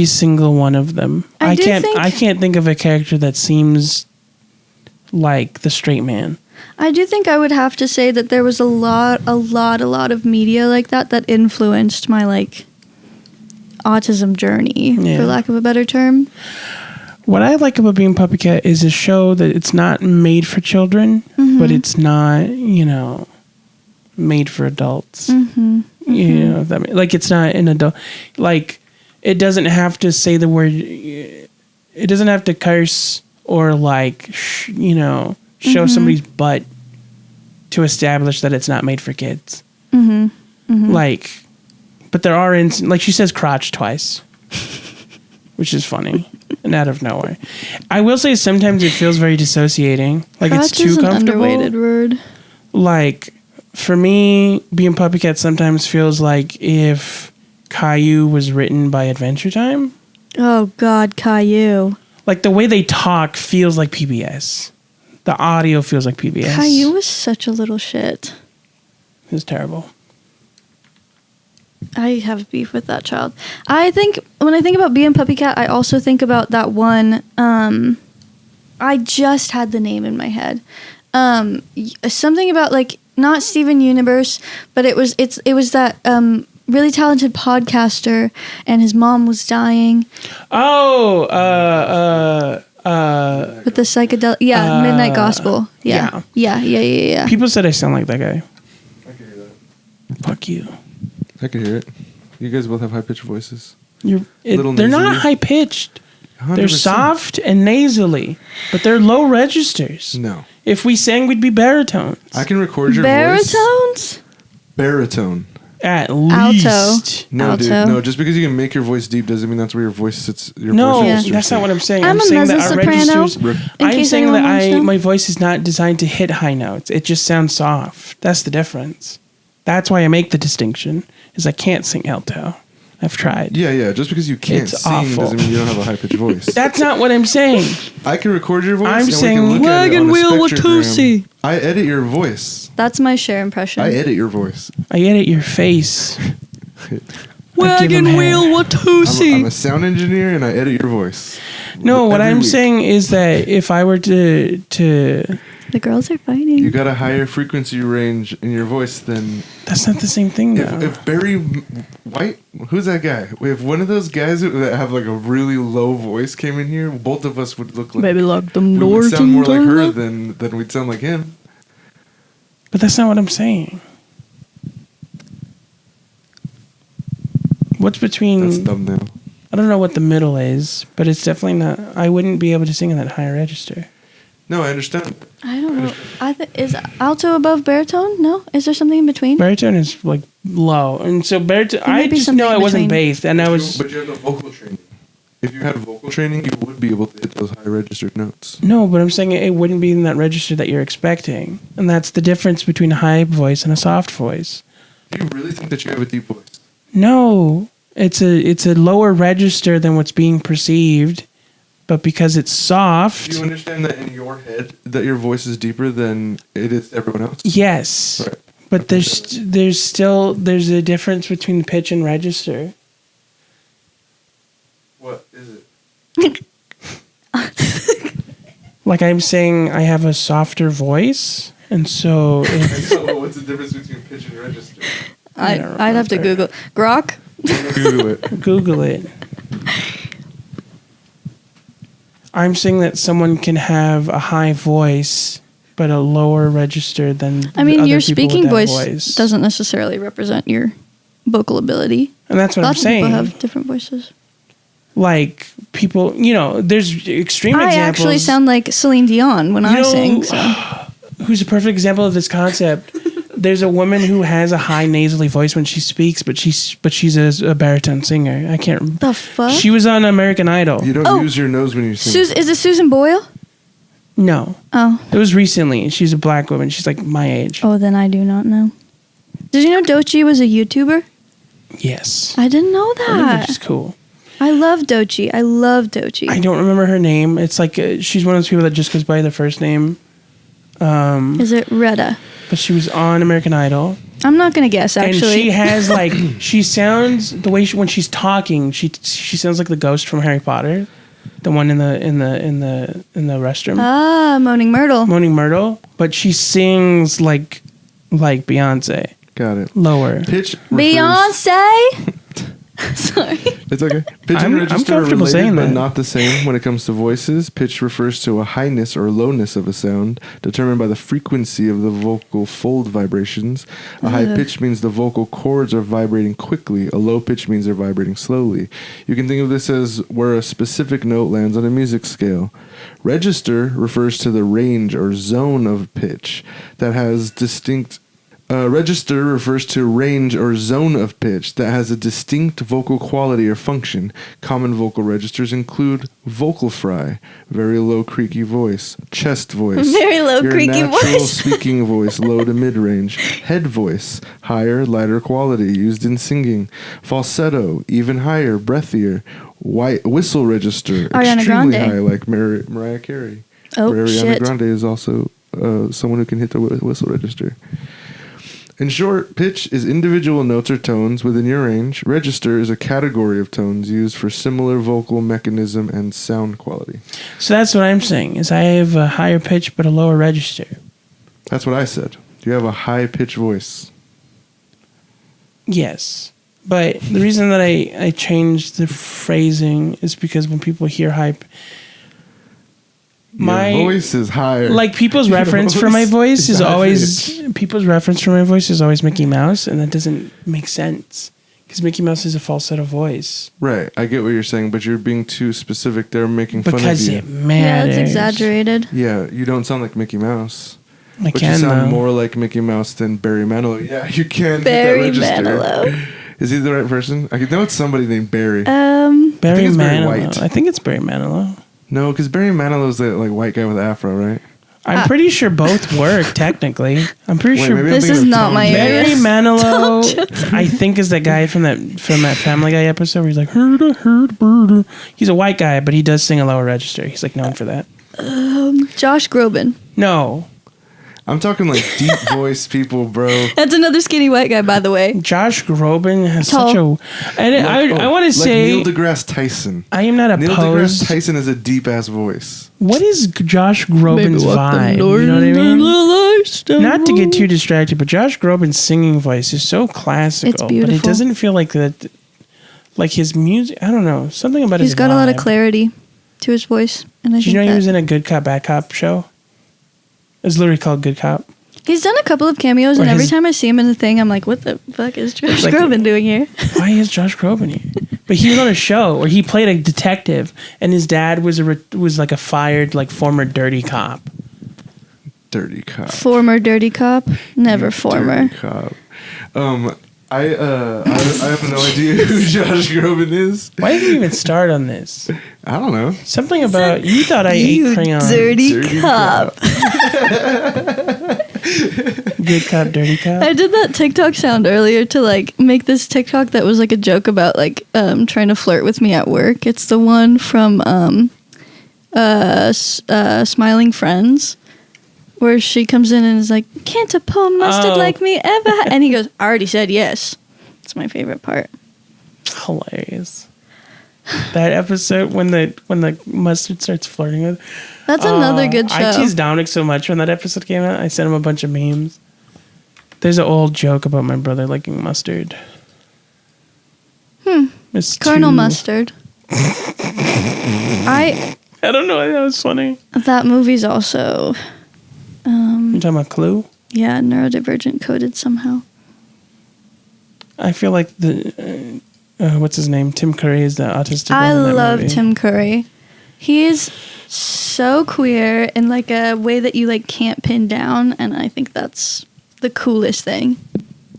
single one of them. I can't think of a character that seems like the straight man. I do think I would have to say that there was a lot of media like that influenced my like autism journey, for lack of a better term. What I like about Being Puppy Cat is a show that it's not made for children, but it's not, made for adults. You know, if that like it's not an adult. Like, it doesn't have to say the word. It doesn't have to curse or like, show somebody's butt to establish that it's not made for kids. Like, but there are like she says crotch twice, which is funny. And out of nowhere. I will say sometimes it feels very dissociating. Like Crotch it's too is an comfortable. underrated word. Like, for me, Being Puppy Cat sometimes feels like if Caillou was written by Adventure Time. Oh God, Caillou. Like the way they talk feels like PBS. The audio feels like PBS. Caillou was such a little shit. It's terrible. I have beef with that child. I think when I think about Bee and Puppy Cat, I also think about that one. I just had the name in my head. Something about like not Steven Universe, but it was that really talented podcaster, and his mom was dying. Oh, with the psychedelic, Midnight Gospel. Yeah. People said I sound like that guy. I can hear that. Fuck you. I can hear it. You guys both have high-pitched voices. They're nasally. not high pitched. 100%. They're soft and nasally, but they're low registers. No. If we sang, we'd be baritones. I can record your Baritones? voice. Baritone. At Alto. least. No, Alto. dude. No, just because you can make your voice deep doesn't mean that's where your voice sits. Your No, voice registers that's not sit. what I'm saying. I'm a saying that our mezzo-soprano. registers. In I'm case saying anyone that wants to know. my voice is not designed to hit high notes. It just sounds soft. That's the difference. That's why I make the distinction. Is I can't sing alto. I've tried. Yeah. Just because you can't It's sing awful. doesn't mean you don't have a high-pitched voice. That's not what I'm saying. I can record your voice. I'm and we saying can look at it wagon on a wheel with spectrogram. Tootsie. I edit your voice. That's my Cher impression. I edit your voice. I edit your face. Wagon wheel I'm Watusi. a sound engineer and I edit your voice. No, what Every I'm week. saying is that if I were to The girls are fighting. You got a higher frequency range in your voice than that's not the same thing though. if Barry White, who's that guy? If one of those guys that have like a really low voice came in here, both of us would look like Maybe lock them we would doors. sound more like and her doors. than we'd sound like him. But that's not what I'm saying. What's between? That's thumbnail. I don't know what the middle is, but it's definitely not. I wouldn't be able to sing in that higher register. No, I understand. I don't know. Is alto above baritone? No. Is there something in between? Baritone is like low, and so baritone. There may I be just something know in I wasn't between. based, and I was But you have no vocal training. If you had vocal training, you would be able to hit those high registered notes. no. But I'm saying it wouldn't be in that register that you're expecting, and that's the difference between a high voice and a soft voice. Do you really think that you have a deep voice? No, it's a lower register than what's being perceived, but because it's soft. Do you understand that in your head that your voice is deeper than it is to everyone else? Yes, Right. but there's still a difference between pitch and register. What is it? Like I'm saying, I have a softer voice, and so And so what's the difference between pitch and register? I'd have to Google. Grok? Google it. Google it. I'm saying that someone can have a high voice, but a lower register than. I mean, other your people with speaking that voice doesn't necessarily represent your vocal ability. And that's what Lots I'm of people saying. have different voices. like people, there's extreme I examples. actually sound like Celine Dion when I sing. So. Who's a perfect example of this concept? There's a woman who has a high nasally voice when she speaks, but she's a baritone singer. I can't. The fuck? She was on American Idol. You don't use your nose when you sing. Is it Susan Boyle? No. Oh. It was recently. She's a black woman. She's like my age. Oh, then I do not know. Did you know Doechii was a YouTuber? Yes. I didn't know that. Which is cool. I love Doechii. I don't remember her name. It's like she's one of those people that just goes by their first name. Is it Reydar? But she was on American Idol. I'm not gonna guess. Actually, and she has like she sounds the way when she's talking. She sounds like the ghost from Harry Potter, the one in the restroom. Ah, Moaning Myrtle. But she sings like Beyonce. Got it. Lower. Pitch. Beyonce. Sorry. It's okay. Pitch I'm and register are comfortable saying related but that. not the same when it comes to voices. Pitch refers to a highness or lowness of a sound determined by the frequency of the vocal fold vibrations. A high pitch means the vocal cords are vibrating quickly. A low pitch means they're vibrating slowly. You can think of this as where a specific note lands on a music scale. Register refers to the range or zone of pitch that has distinct register refers to range or zone of pitch that has a distinct vocal quality or function. Common vocal registers include vocal fry, very low creaky voice, chest voice, Very low your creaky natural voice. speaking voice, low to mid range, head voice, higher, lighter quality, used in singing, falsetto, even higher, breathier, white whistle register, Ariana extremely Grande. high, like Mariah Carey. Oh, Ariana shit. Grande is also someone who can hit the whistle register. In short, pitch is individual notes or tones within your range. Register is a category of tones used for similar vocal mechanism and sound quality. So that's what I'm saying. Is I have a higher pitch but a lower register. That's what I said. You have a high pitch voice. Yes. But the reason that I changed the phrasing is because when people hear high, Your voice is higher. like people's Your reference for my voice is high always pitch. people's reference for my voice is always Mickey Mouse, and that doesn't make sense because Mickey Mouse is a falsetto voice. Right, I get what you're saying, but you're being too specific. They're making fun of Because you. it matters. Yeah, it's exaggerated. Yeah, you don't sound like Mickey Mouse. I But you can sound though. more like Mickey Mouse than Barry Manilow. Yeah, you can. Barry hit that register. Manilow. Is he the right person? I know it's somebody named Barry. Barry think it's Barry Manilow. White. I think it's Barry Manilow. No, because Barry Manilow's the like white guy with afro, right? I'm pretty sure both work technically. I'm pretty Wait, sure maybe I'm This thinking is of not Tom my Jones. area. Barry Manilow, I think, is that guy from that Family Guy episode where he's like, herd, bird. He's a white guy, but he does sing a lower register. He's like known for that. Josh Groban. No, I'm talking like deep voice people, bro. That's another skinny white guy, by the way. Josh Groban has Tall. such a. And I want to like say Neil deGrasse Tyson. I am not Neil deGrasse opposed. Tyson is a deep ass voice. What is Josh Groban's vibe? You know what I mean? Not to get too distracted, but Josh Groban's singing voice is so classical. It's But it beautiful. doesn't feel like that. Like his music, I don't know. Something about his He's got a lot of vibe. clarity to his voice, and I Did you think know he that was in a Good Cop, Bad Cop show? It's literally called Good Cop. he's done a couple of cameos, Or and every his- time I see him in the thing, I'm like, "What the fuck is Josh Like- Groban doing here?" Why is Josh Groban here? But he was on a show where he played a detective, and his dad was was like a fired, like former dirty cop. Dirty cop. Former dirty cop, never former. Dirty cop. I have no idea who Josh Groban is. Why did you even start on this? I don't know. Something about you thought I You ate crayon. dirty cop. Good cop, dirty cop. I did that TikTok sound earlier to like make this TikTok that was like a joke about like trying to flirt with me at work. It's the one from Smiling Friends, where she comes in and is like, "Can't a poor mustard Oh. like me ever?" And he goes, "I already said yes." It's my favorite part. Hilarious. That episode when the mustard starts flirting with. That's another good show. I teased Dominic so much when that episode came out. I sent him a bunch of memes. There's an old joke about my brother liking mustard. It's Colonel too- Mustard. I don't know. That was funny. That movie's also, You talking about Clue? yeah, neurodivergent coded somehow. I feel like what's his name? Tim Curry is the autistic one I in that love movie. Tim Curry. He is so queer in like a way that you like can't pin down, and I think that's the coolest thing.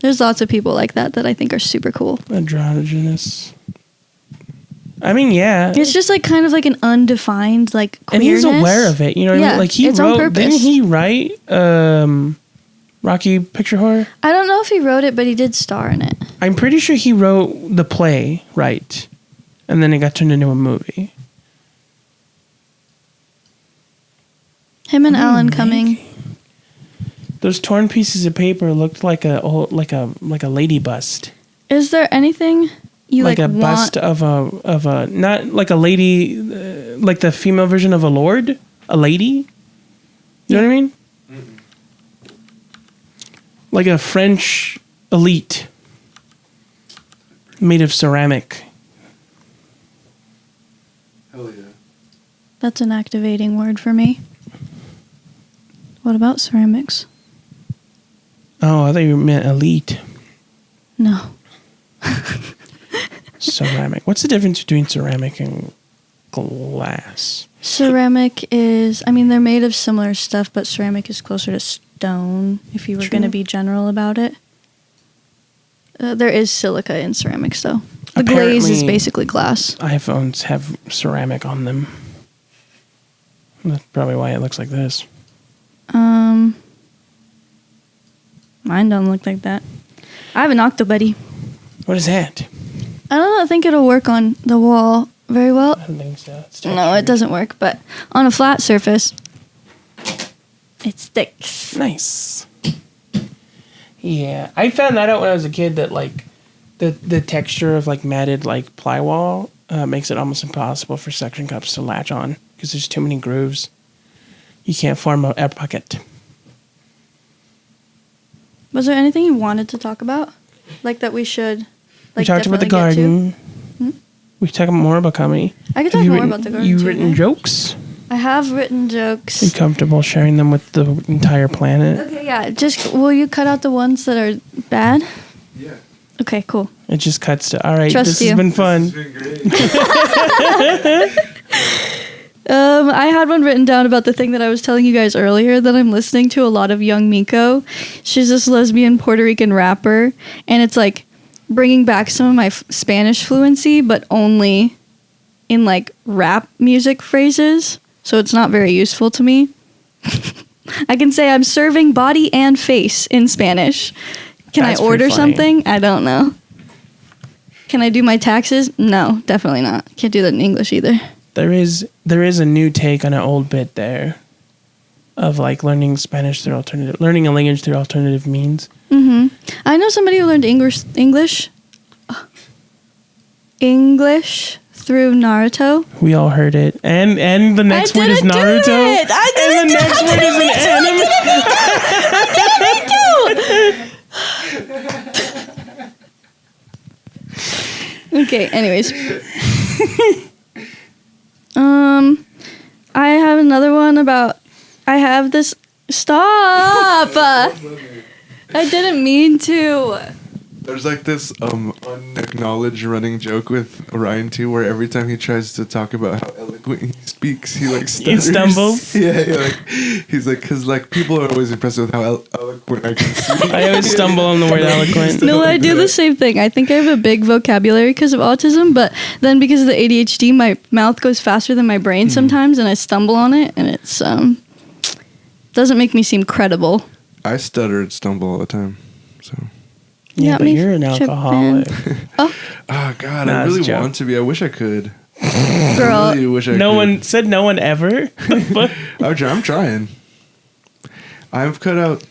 There's lots of people like that I think are super cool. Androgynous. I mean, yeah. It's just like kind of like an undefined like And queerness. he's aware of it. You know what I Yeah, mean? Like he it's on wrote. purpose. Didn't he write Rocky Picture Horror? I don't know if he wrote it, but he did star in it. I'm pretty sure he wrote the play, right? And then it got turned into a movie. Him and Alan Cumming. Those torn pieces of paper looked like a lady bust. Is there anything you like a want? bust of a not like a lady, like the female version of a lord, a lady. You know what I mean? Like a French elite made of ceramic. Hell yeah. That's an activating word for me. What about ceramics? Oh, I thought you meant elite. No. Ceramic. What's the difference between ceramic and glass? Ceramic is, I mean, they're made of similar stuff, but ceramic is closer to stone, if you were True. going to be general about it. There is silica in ceramics, though. The glaze is Apparently- basically glass. iPhones have ceramic on them. That's probably why it looks like this. Mine don't look like that. I have an Octobuddy. What is that? I don't think it'll work on the wall very well. I don't think so. It's No, it textured. doesn't work, but on a flat surface, it sticks. Nice. Yeah, I found that out when I was a kid that like the texture of like matted like plywall makes it almost impossible for suction cups to latch on because there's too many grooves. You can't form a air pocket. Was there anything you wanted to talk about? Like that we should We talked about the definitely get to? garden. We talked more about comedy. I could Have talk you more written- about the garden. You've too, written yeah. jokes. I have written Are you jokes. comfortable sharing them with the entire planet? Okay, yeah. Just will you cut out the ones that are bad? Yeah. Okay, cool. It just cuts to, all right, Trust this you. has been fun. I had one written down about the thing that I was telling you guys earlier that I'm listening to a lot of Young Miko. She's this lesbian Puerto Rican rapper, and it's like bringing back some of my Spanish fluency, but only in like rap music phrases. So it's not very useful to me. I can say I'm serving body and face in Spanish. Can That's I pretty order funny. something? I don't know. Can I do my taxes? No, definitely not. Can't do that in English either. There is a new take on an old bit there of like learning Spanish through learning a language through alternative means. I know somebody who learned English through Naruto. We all heard it. And the next word is didn't do Naruto. it. I didn't And the do next it. word is an anime. Okay, anyways. I have another one about I have this stop. I didn't mean to. There's like this unacknowledged running joke with Orion too, where every time he tries to talk about how eloquent he speaks, he like stutters. stumbles? Yeah, he's like, because like people are always impressed with how eloquent I can speak. I always stumble on the word eloquent. No, I do the same thing. I think I have a big vocabulary because of autism, but then because of the ADHD, my mouth goes faster than my brain sometimes, and I stumble on it, and it's doesn't make me seem credible. I stutter and stumble all the time. So, Yeah, Got but me you're an tripping. alcoholic. oh God, Nah, I it's a really joke. want to be. I wish I could. Girl, I really wish I No could. one said no one ever. I'm trying. I've cut out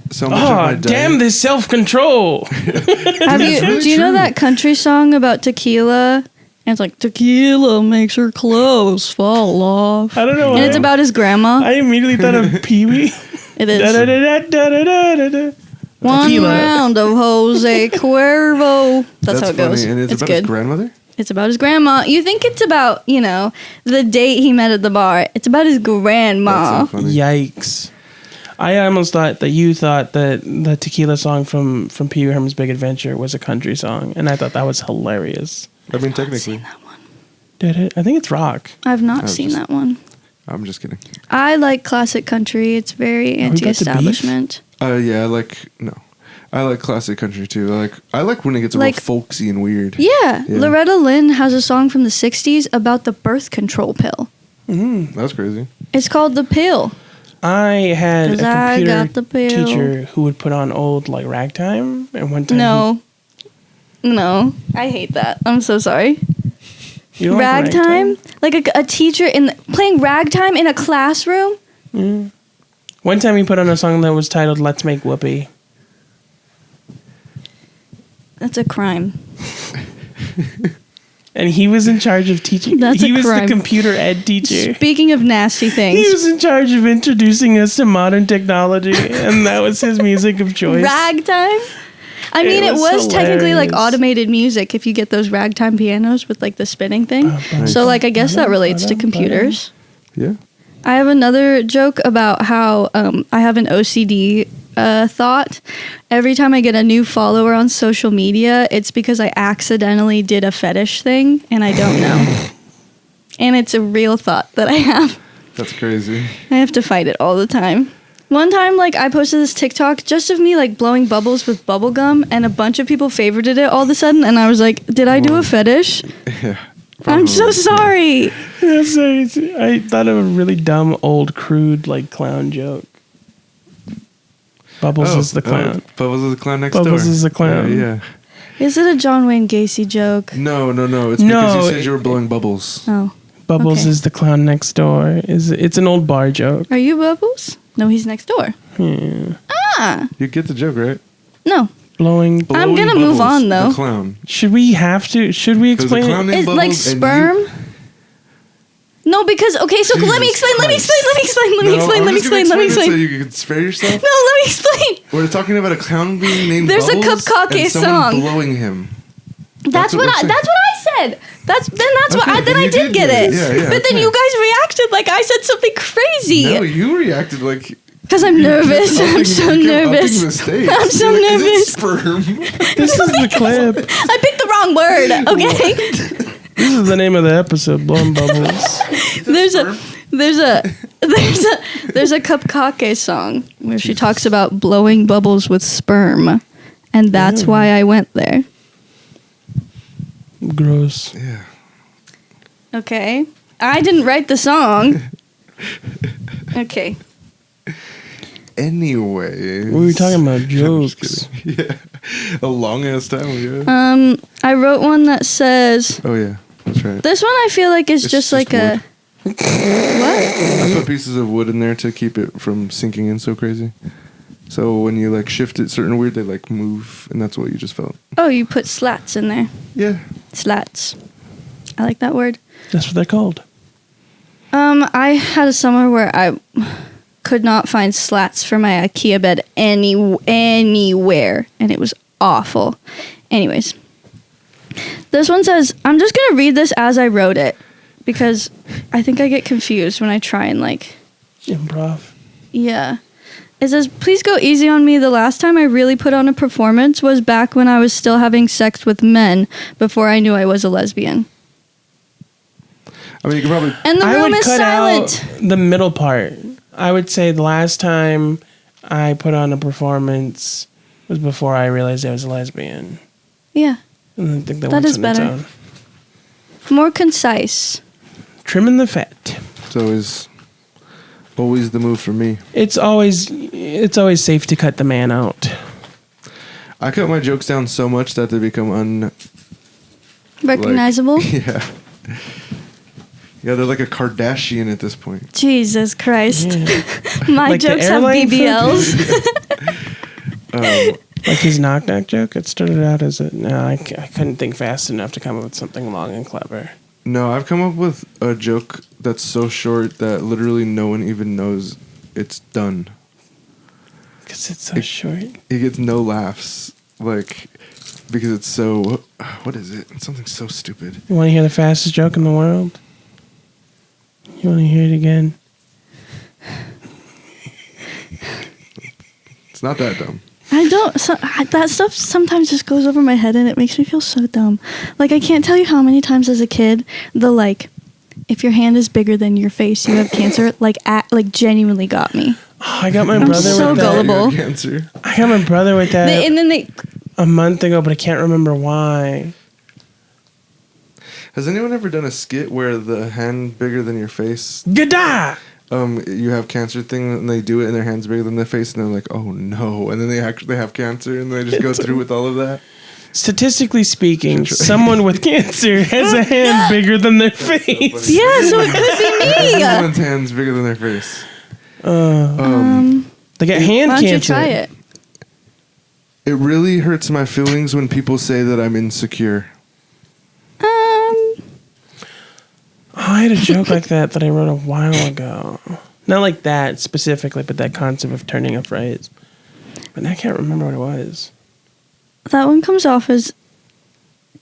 so much of Oh, my diet. damn this self-control. have you? really Do you know true. that country song about tequila? And it's like tequila makes her clothes fall off. I don't know And why. it's about his grandma. I immediately thought of Pee-wee. It is. Da-da-da-da-da-da-da. One Tequila. round of Jose Cuervo. That's how it funny. goes. And it's about good. his grandmother. It's about his grandma. You think it's about, the date he met at the bar. It's about his grandma. That's so funny. Yikes. I almost thought that you thought that the tequila song from Pee Wee Herman's Big Adventure was a country song, and I thought that was hilarious. I mean, I've technically. seen that one. Did it? I think it's rock. I've not was seen just- that one. I'm just kidding. I like classic country. It's very we got the beef? anti-establishment. Yeah, I like classic country too. I like when it gets Like- real folksy and weird. Yeah, Yeah. Loretta Lynn has a song from the 60s about the birth control pill. That's crazy. It's called The Pill. I had 'Cause a I computer got the pill. teacher who would put on old like ragtime, and one time No. I hate that. I'm so sorry. you don't like Ragtime? Like a teacher playing ragtime in a classroom? One time he put on a song that was titled "Let's Make Whoopee." That's a crime. And he was in charge of teaching. That's he a was crime. the computer ed teacher. Speaking of nasty things, He was in charge of introducing us to modern technology, and that was his music of choice. ragtime? I mean, it was was technically like hilarious. automated music if you get those ragtime pianos with like the spinning thing. So like I guess that relates to computers. Yeah. I have another joke about how I have an OCD thought. Every time I get a new follower on social media, it's because I accidentally did a fetish thing and I don't know. And it's a real thought that I have. That's crazy. I have to fight it all the time. One time, like, I posted this TikTok just of me, like, blowing bubbles with bubble gum, and a bunch of people favorited it all of a sudden, and I was like, did I do a fetish? Yeah. I'm so sorry. I thought of a really dumb, old, crude, like clown joke. Bubbles is the clown. Bubbles is the clown next Bubbles door. is the clown. Yeah. Is it a John Wayne Gacy joke? No. It's because No, you said you were blowing bubbles. Oh. Bubbles Okay. is the clown next door. It's an old bar joke. Are you Bubbles? No, he's next door. Yeah. Ah. You get the joke, right? No. Blowing. I'm gonna Blowing move bubbles, on, though. The clown. Should we explain a clown it? named It's like Bubbles and sperm? you- No, because, okay, so let me Jesus explain. Let me explain. No, I'm just gonna it So you can spare yourself. No, let me explain. We're talking about a clown being named There's a Bubbles Cupcake and someone song. blowing him. That's what what we're saying. I said. That's Okay, then then I you did get it. Yeah, But then okay. you guys reacted like I said something No, crazy. you reacted like Because I'm nervous. upping- I'm so you kept upping nervous. the stakes. I'm so You're like, "Is nervous." it sperm? This is the clip. I picked the wrong word. Okay. This is the name of the episode. Blowing bubbles. there's a Cupcake song where she talks about blowing bubbles with sperm, and that's why I went there. Gross. Yeah. Okay. I didn't write the song. Okay. Anyway, We were talking about jokes. Yeah, a long ass time ago. I wrote one that says Oh yeah, that's right. this one. I feel like is It's just just like a wood. what? I put pieces of wood in there to keep it from sinking in so crazy. So when you like shift it certain weird, they like move, and that's what you just felt. Oh, you put slats in there. Yeah. Slats. I like that word. That's what they're called. I had a summer where I could not find slats for my IKEA bed anywhere, and it was awful. Anyways, this one says, I'm just gonna read this as I wrote it because I think I get confused when I try and like, Improv. yeah. It says, please go easy on me. The last time I really put on a performance was back when I was still having sex with men before I knew I was a lesbian. I mean, you could probably. And the I room would is cut silent. out the middle part. I would say the last time I put on a performance was before I realized I was a lesbian. Yeah. And I think that That works is on its better. own. More concise. Trimming the fat. So is always the move for me. It's always safe to cut the man out. I cut my jokes down so much that they become Recognizable. Yeah. Yeah, they're like a Kardashian at this point. Jesus Christ. Yeah. My Like the jokes have airline food? BBLs. Like his knock knock joke. It started out as I couldn't think fast enough to come up with something long and clever. No, I've come up with a joke that's so short that literally no one even knows it's done. Because it's so short. It gets no laughs, like, because it's so. What is it? It's something so stupid. You want to hear the fastest joke in the world? You want to hear it again? It's not that dumb. That stuff sometimes just goes over my head and it makes me feel so dumb. Like, I can't tell you how many times as a kid, if your hand is bigger than your face, you have cancer, like genuinely got me. Oh, I got my I'm brother so with that. gullible. Cancer. I got my brother with that And then they... a month ago, but I can't remember why. Has anyone ever done a skit where the hand bigger than your face? G'day! You have cancer thing, and they do it, and their hand's bigger than their face, and they're like, "Oh no!" And then they actually have cancer, and they just go through with all of that. Statistically speaking, someone with cancer has a hand bigger than their face. Yeah, so it could be me. Everyone's hand's bigger than their face. They get hand Why don't cancer. you try it? It really hurts my feelings when people say that I'm insecure. I had a joke like that I wrote a while ago. Not like that specifically, but that concept of turning a phrase. But I can't remember what it was. That one comes off as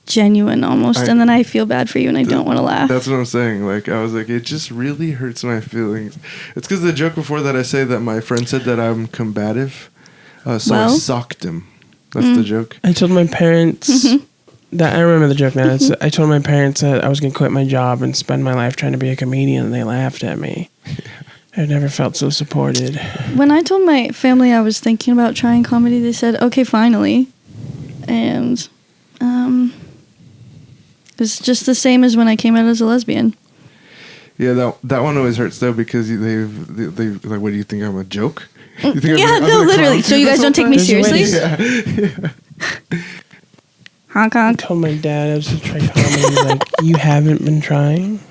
genuine almost, and then I feel bad for you and I don't want to laugh. That's what I'm saying. Like, I was like, it just really hurts my feelings. It's because the joke before that I say that my friend said that I'm combative. So I socked him. That's the joke. I told my parents... That I remember the joke now. I told my parents that I was going to quit my job and spend my life trying to be a comedian, and they laughed at me. I've never felt so supported. When I told my family I was thinking about trying comedy, they said, "Okay, finally." And it's just the same as when I came out as a lesbian. Yeah, that one always hurts though because they like, what do you think, I'm a joke? You think Literally. So you guys don't take me seriously? Yeah. Honk I honk. told my dad I was going to try comedy. He's like, you haven't been trying?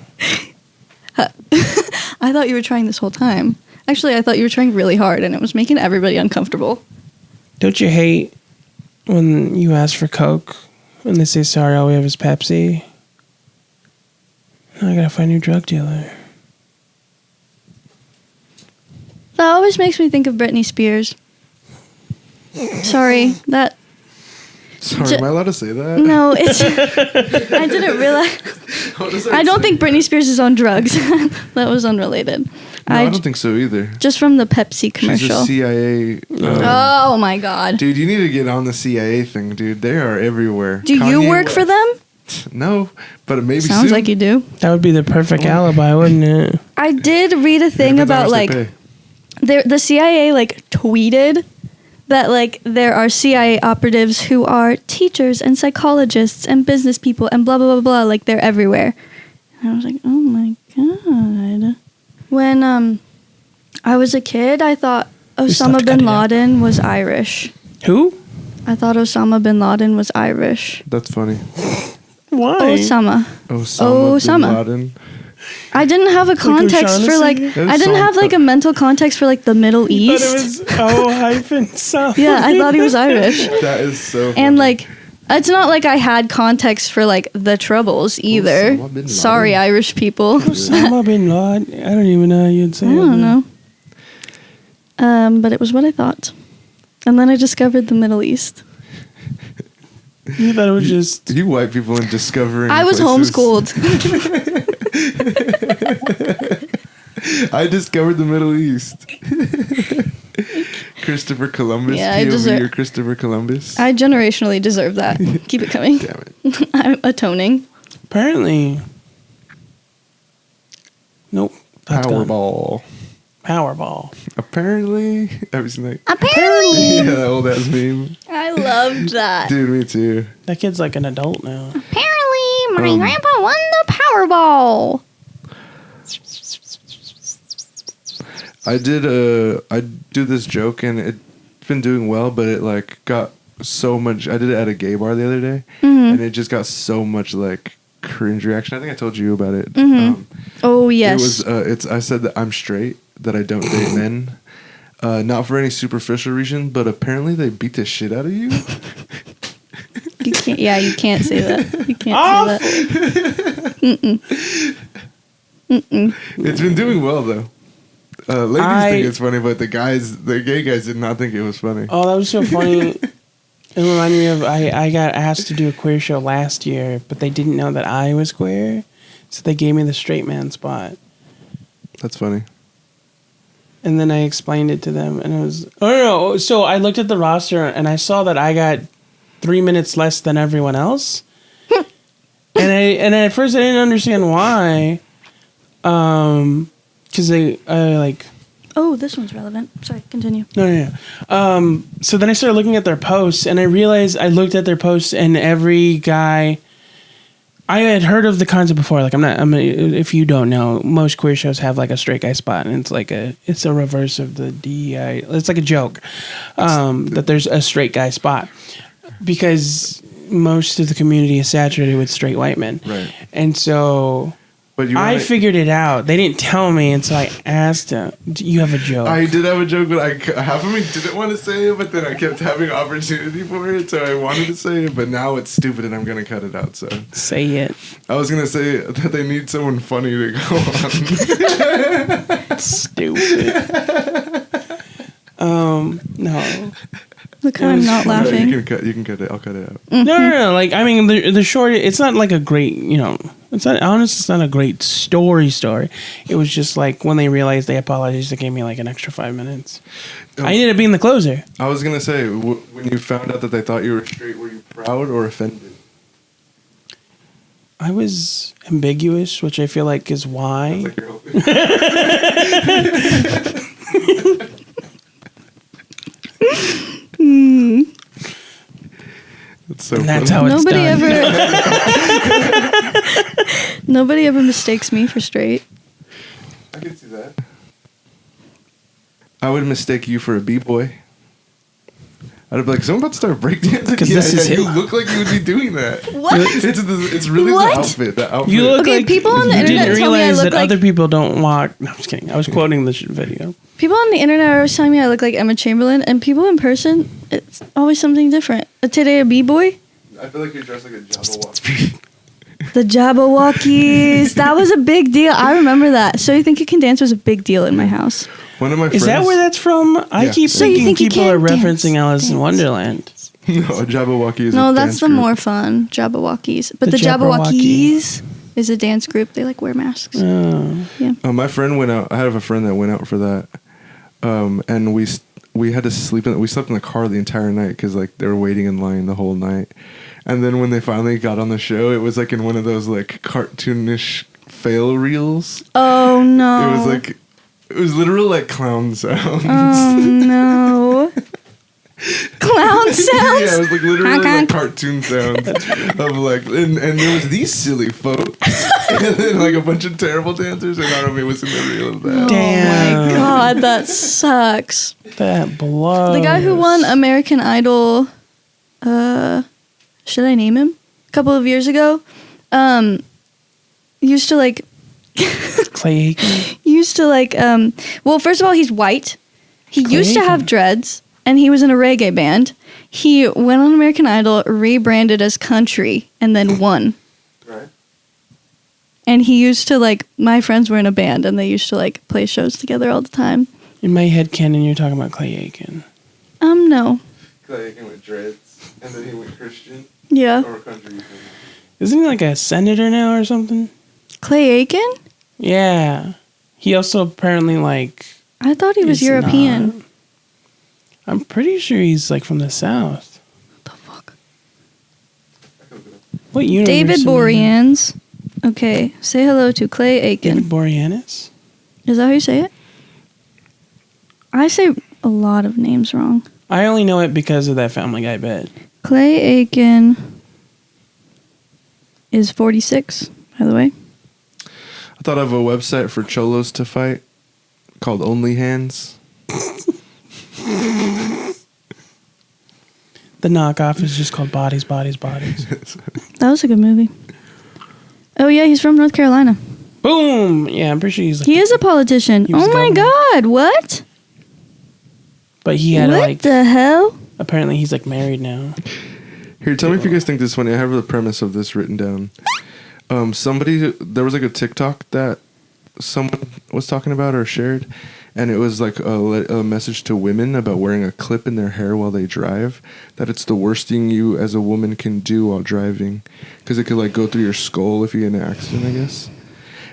I thought you were trying this whole time. Actually, I thought you were trying really hard, and it was making everybody uncomfortable. Don't you hate when you ask for Coke and they say, sorry, all we have is Pepsi? Now I got to find a new drug dealer. That always makes me think of Britney Spears. Sorry, that... Sorry, am I allowed to say that? No, it's... I didn't realize... I don't think Britney Spears is on drugs. That was unrelated. No, I don't think so either. Just from the Pepsi commercial. She's a CIA... oh my god. Dude, you need to get on the CIA thing, dude. They are everywhere. Do you work for them? No, but maybe Sounds soon. like you do. That would be the perfect alibi, wouldn't it? I did read a thing about like... The CIA like tweeted that like there are CIA operatives who are teachers and psychologists and business people and blah blah blah blah, like they're everywhere. And I was like, oh my god. When I was a kid, I thought Osama bin Laden was Irish. Who? I thought Osama bin Laden was Irish. That's funny. Why? Osama Bin Laden. I didn't have a context for like I didn't have like a mental context for like the Middle East. But it was O-Sama. Yeah, I thought he was Irish. That is so funny. And like it's not like I had context for like the Troubles either. Sorry, Irish people. Osama bin Laden. I don't even know how you'd say it. I don't know. But it was what I thought. And then I discovered the Middle East. You thought it was just... You white people in discovering I was places. homeschooled. I discovered the Middle East. Christopher Columbus. Yeah, you're Christopher Columbus. I generationally deserve that. Keep it coming. Damn it. I'm atoning. Apparently. Nope. That's gone. Powerball. Powerball. Apparently. Have you seen that? Apparently. Yeah, that old ass meme. I loved that. Dude, me too. That kid's like an adult now. Apparently, my grandpa won the Powerball. I do this joke and it's been doing well, but it like got so much. I did it at a gay bar the other day, and it just got so much like cringe reaction. I think I told you about it. Oh yes. It was. I said that I'm straight, that I don't date men, not for any superficial reason, but apparently they beat the shit out of you. You can't. Yeah, you can't say that. You can't say that. It's been doing well though. Ladies think it's funny, but the gay guys did not think it was funny. Oh, that was so funny. It reminded me of I got asked to do a queer show last year, but they didn't know that I was queer, so they gave me the straight man spot. That's funny. And then I explained it to them, and it was no. So I looked at the roster, and I saw that I got 3 minutes less than everyone else. and at first I didn't understand why. Because they like. Oh, this one's relevant. Sorry, continue. No. So then I started looking at their posts, and I realized I looked at their posts, and every guy. I had heard of the concept before. Like if you don't know, most queer shows have like a straight guy spot, and it's a reverse of the DEI. It's like a joke that there's a straight guy spot because most of the community is saturated with straight white men, Right? and so. But I figured it out. They didn't tell me, and so I asked him, "Do you have a joke?" I did have a joke, but half of me didn't want to say it, but then I kept having opportunity for it, so I wanted to say it, but now it's stupid and I'm going to cut it out, so. Say it. I was going to say that they need someone funny to go on. Stupid. No. Look how I'm not laughing. You can cut it. I'll cut it out. No. Like, I mean, the short, it's not like a great, it's not a great story. It was just like when they realized they apologized, they gave me like an extra 5 minutes. I ended up being the closer. I was going to say, when you found out that they thought you were straight, were you proud or offended? I was ambiguous, which I feel like is why. Like you're hoping. That's so And that's funny. how it's done. Nobody ever mistakes me for straight. I can see that. I would mistake you for a b-boy. I'd be like, someone about to start breakdancing? 'Cause this is you him. look like you would be doing that. What? It's really What? the outfit. The outfit. You look Okay, like people on the you internet didn't tell me I realize look that like- other people don't walk. No, I'm just kidding. I was quoting the video. People on the internet are always telling me I look like Emma Chamberlain, and people in person, it's always something different. Today, a b-boy? I feel like you're dressed like a Jabberwocky. The Jabberwockies. That was a big deal. I remember that. So You Think You Can Dance was a big deal in my house. One of my friends. Is that where that's from? I Yeah. keep So you thinking think you people are can referencing dance? Alice in Dance. Wonderland. No, a Jabberwocky is No, a that's dance the group. more fun Jabberwockies. But The the Jabberwockies is a dance group. They like wear masks. My friend went out. I have a friend that went out for that, and we had to sleep. We slept in the car the entire night because like they were waiting in line the whole night. And then when they finally got on the show, it was like in one of those like cartoonish fail reels. Oh no. It was literal like clown sounds. Oh no. Clown sounds? Yeah, it was like literally like cartoon sounds of like, and there was these silly folks, and then like a bunch of terrible dancers, and Army was in the reel of that. Damn. Oh my god, that sucks. That blows. The guy who won American Idol, should I name him? A couple of years ago, used to like, Clay Aiken. well, first of all, he's white. He Clay used to have Aiken. dreads, and he was in a reggae band. He went on American Idol, rebranded as country, and then won. Right. And he used to like, my friends were in a band, and they used to like play shows together all the time. In my head canon, you're talking about Clay Aiken. No. Like he went dreads, and then he went Christian Yeah. or country. Isn't he like a senator now or something? Clay Aiken? Yeah. He also apparently like. I thought he was is European. not- I'm pretty sure he's like from the South. What the fuck? What universe? David am I in? Boreanaz. Okay, say hello to Clay Aiken. David Boreanaz? Is that how you say it? I say a lot of names wrong. I only know it because of that Family Guy bit. Clay Aiken is 46, by the way. I thought of a website for cholos to fight called Only Hands. The knockoff is just called Bodies, Bodies, Bodies. That was a good movie. Oh yeah, he's from North Carolina. Boom! Yeah, I'm pretty sure he's like. He is a politician. He was Oh my governor. god, what? But he had What like. the hell? Apparently, he's like married now. Here, tell me if you guys think this is funny. I have the premise of this written down. There was like a TikTok that someone was talking about or shared, and it was like a message to women about wearing a clip in their hair while they drive. That it's the worst thing you as a woman can do while driving, because it could like go through your skull if you get in an accident, I guess.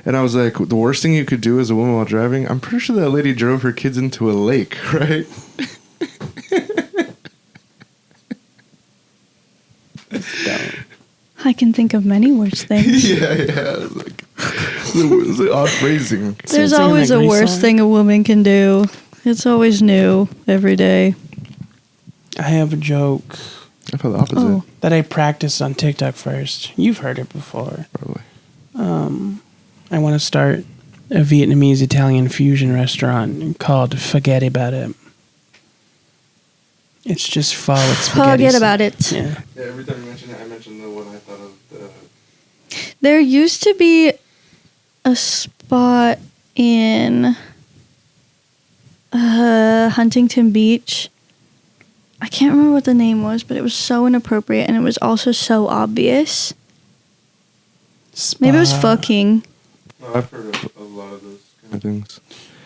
And I was like, the worst thing you could do as a woman while driving, I'm pretty sure that lady drove her kids into a lake, right? I can think of many worse things. Yeah. It was like odd phrasing. There's singing always that a Grease worse song. thing a woman can do. It's always new every day. I have a joke I felt the opposite, Oh, that I practiced on TikTok first. You've heard it before. probably. I want to start a Vietnamese Italian fusion restaurant called Forget About It. It's just pho with spaghetti. forget about it. Yeah. Yeah, every time you mention it, I mention the one I thought of. There used to be a spot in Huntington Beach. I can't remember what the name was, but it was so inappropriate and it was also so obvious. Maybe it was fucking. No, I've heard of a lot of those kind of things.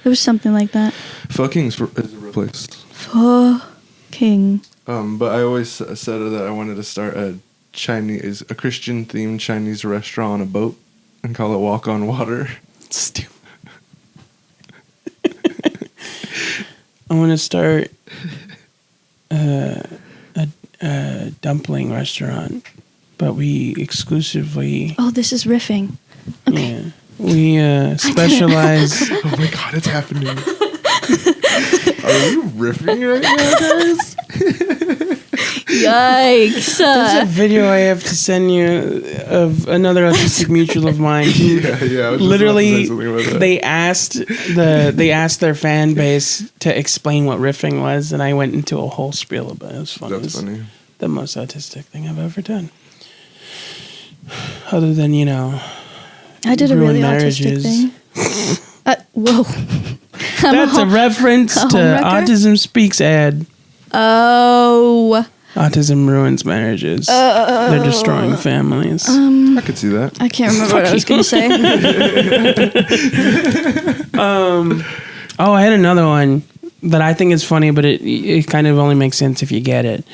It was something like that. Fucking's is a real place. Fucking. But I always said that I wanted to start a Christian themed Chinese restaurant on a boat and call it Walk on Water. Stupid. I want to start a dumpling restaurant, but we exclusively, Oh, this is riffing. Okay. yeah, we specialize. Oh my god, it's happening. Are you riffing right now, guys? Yikes. There's a video I have to send you of another autistic mutual of mine. Who Yeah. I was just about to say literally, something about that. they asked their fan base to explain what riffing was, and I went into a whole spiel about it. It was fun. It That's was funny. the most autistic thing I've ever done. Other than, I did a ruin really marriages. autistic thing. Whoa. That's a reference to homewrecker? Autism Speaks ad. Oh. Autism ruins marriages. They're destroying families. I could see that. I can't remember what I was going to say. Oh, I had another one that I think is funny, but it kind of only makes sense if you get it.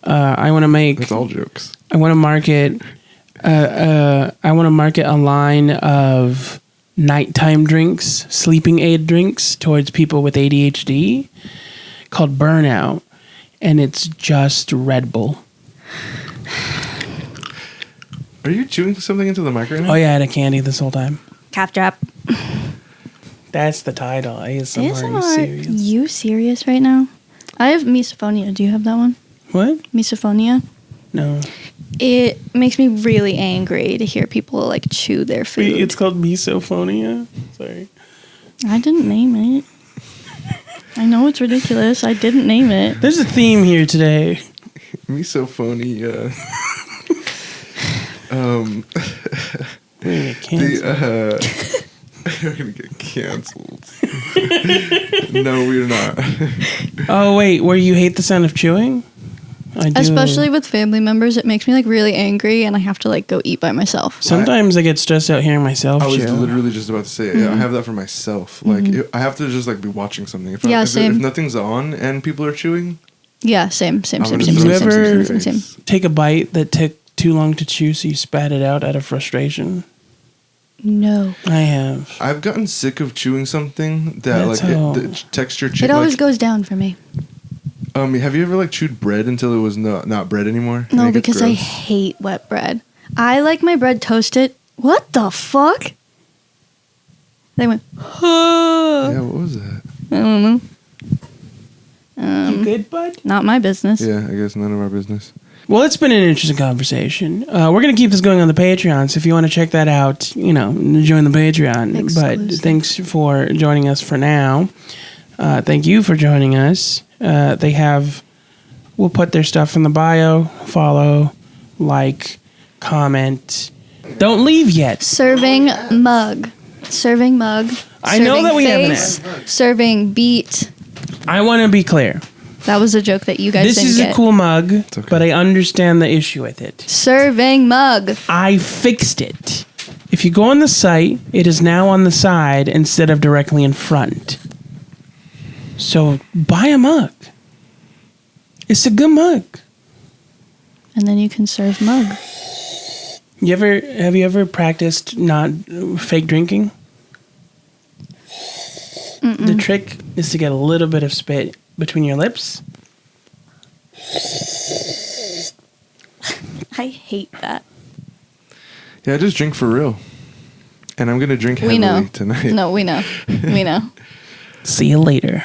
I want to make. That's all jokes. I want to market. I want to market a line of nighttime drinks, sleeping aid drinks towards people with ADHD, called Burnout, and it's just Red Bull. Are you chewing something into the mic right now? Oh yeah, I had a candy this whole time. Calf drop. That's the title. ASMR. ASMR. Serious. You serious right now? I have misophonia. Do you have that one? What? Misophonia. No. It makes me really angry to hear people like chew their food. Wait, it's called misophonia. Sorry. I didn't name it. I know it's ridiculous. I didn't name it. There's a theme here today. Me so phony. We're gonna get canceled. We're gonna get canceled. No, we're not. Oh wait, where you hate the sound of chewing? I do. Especially with family members, it makes me like really angry, and I have to like go eat by myself. Sometimes I get stressed out hearing myself I was chew. literally just about to say it. Yeah, I have that for myself. Like, I have to just like be watching something. If Yeah, if same. nothing's on and people are chewing, Yeah, same. I'm gonna throw You something in ever- your same. face. Take a bite that took too long to chew, so you spat it out of frustration. No. I have. I've gotten sick of chewing something that That's like how- the texture. It always goes down for me. Have you ever like chewed bread until it was not bread anymore? And No, it gets because I gross? hate wet bread. I like my bread toasted. What the fuck? They went, Yeah, what was that? I don't know. You good, bud? Not my business. Yeah, I guess none of our business. Well, it's been an interesting conversation. We're going to keep this going on the Patreon, so if you want to check that out, join the Patreon. But Exclusive. thanks for joining us for now. Thank you for joining us. We'll put their stuff in the bio. Follow, like, comment. Don't leave yet. Serving mug. Serving mug. I know serving that we have an face, Serving beat. I want to be clear. That was a joke that you guys This didn't is get. a cool mug, okay. but I understand the issue with it. Serving mug. I fixed it. If you go on the site, it is now on the side instead of directly in front. So buy a mug. It's a good mug. And then you can serve mug. Have you ever practiced not fake drinking? The trick is to get a little bit of spit between your lips. I hate that. Yeah, I just drink for real. And I'm going to drink We heavily know. tonight. No, we know. We know. See you later.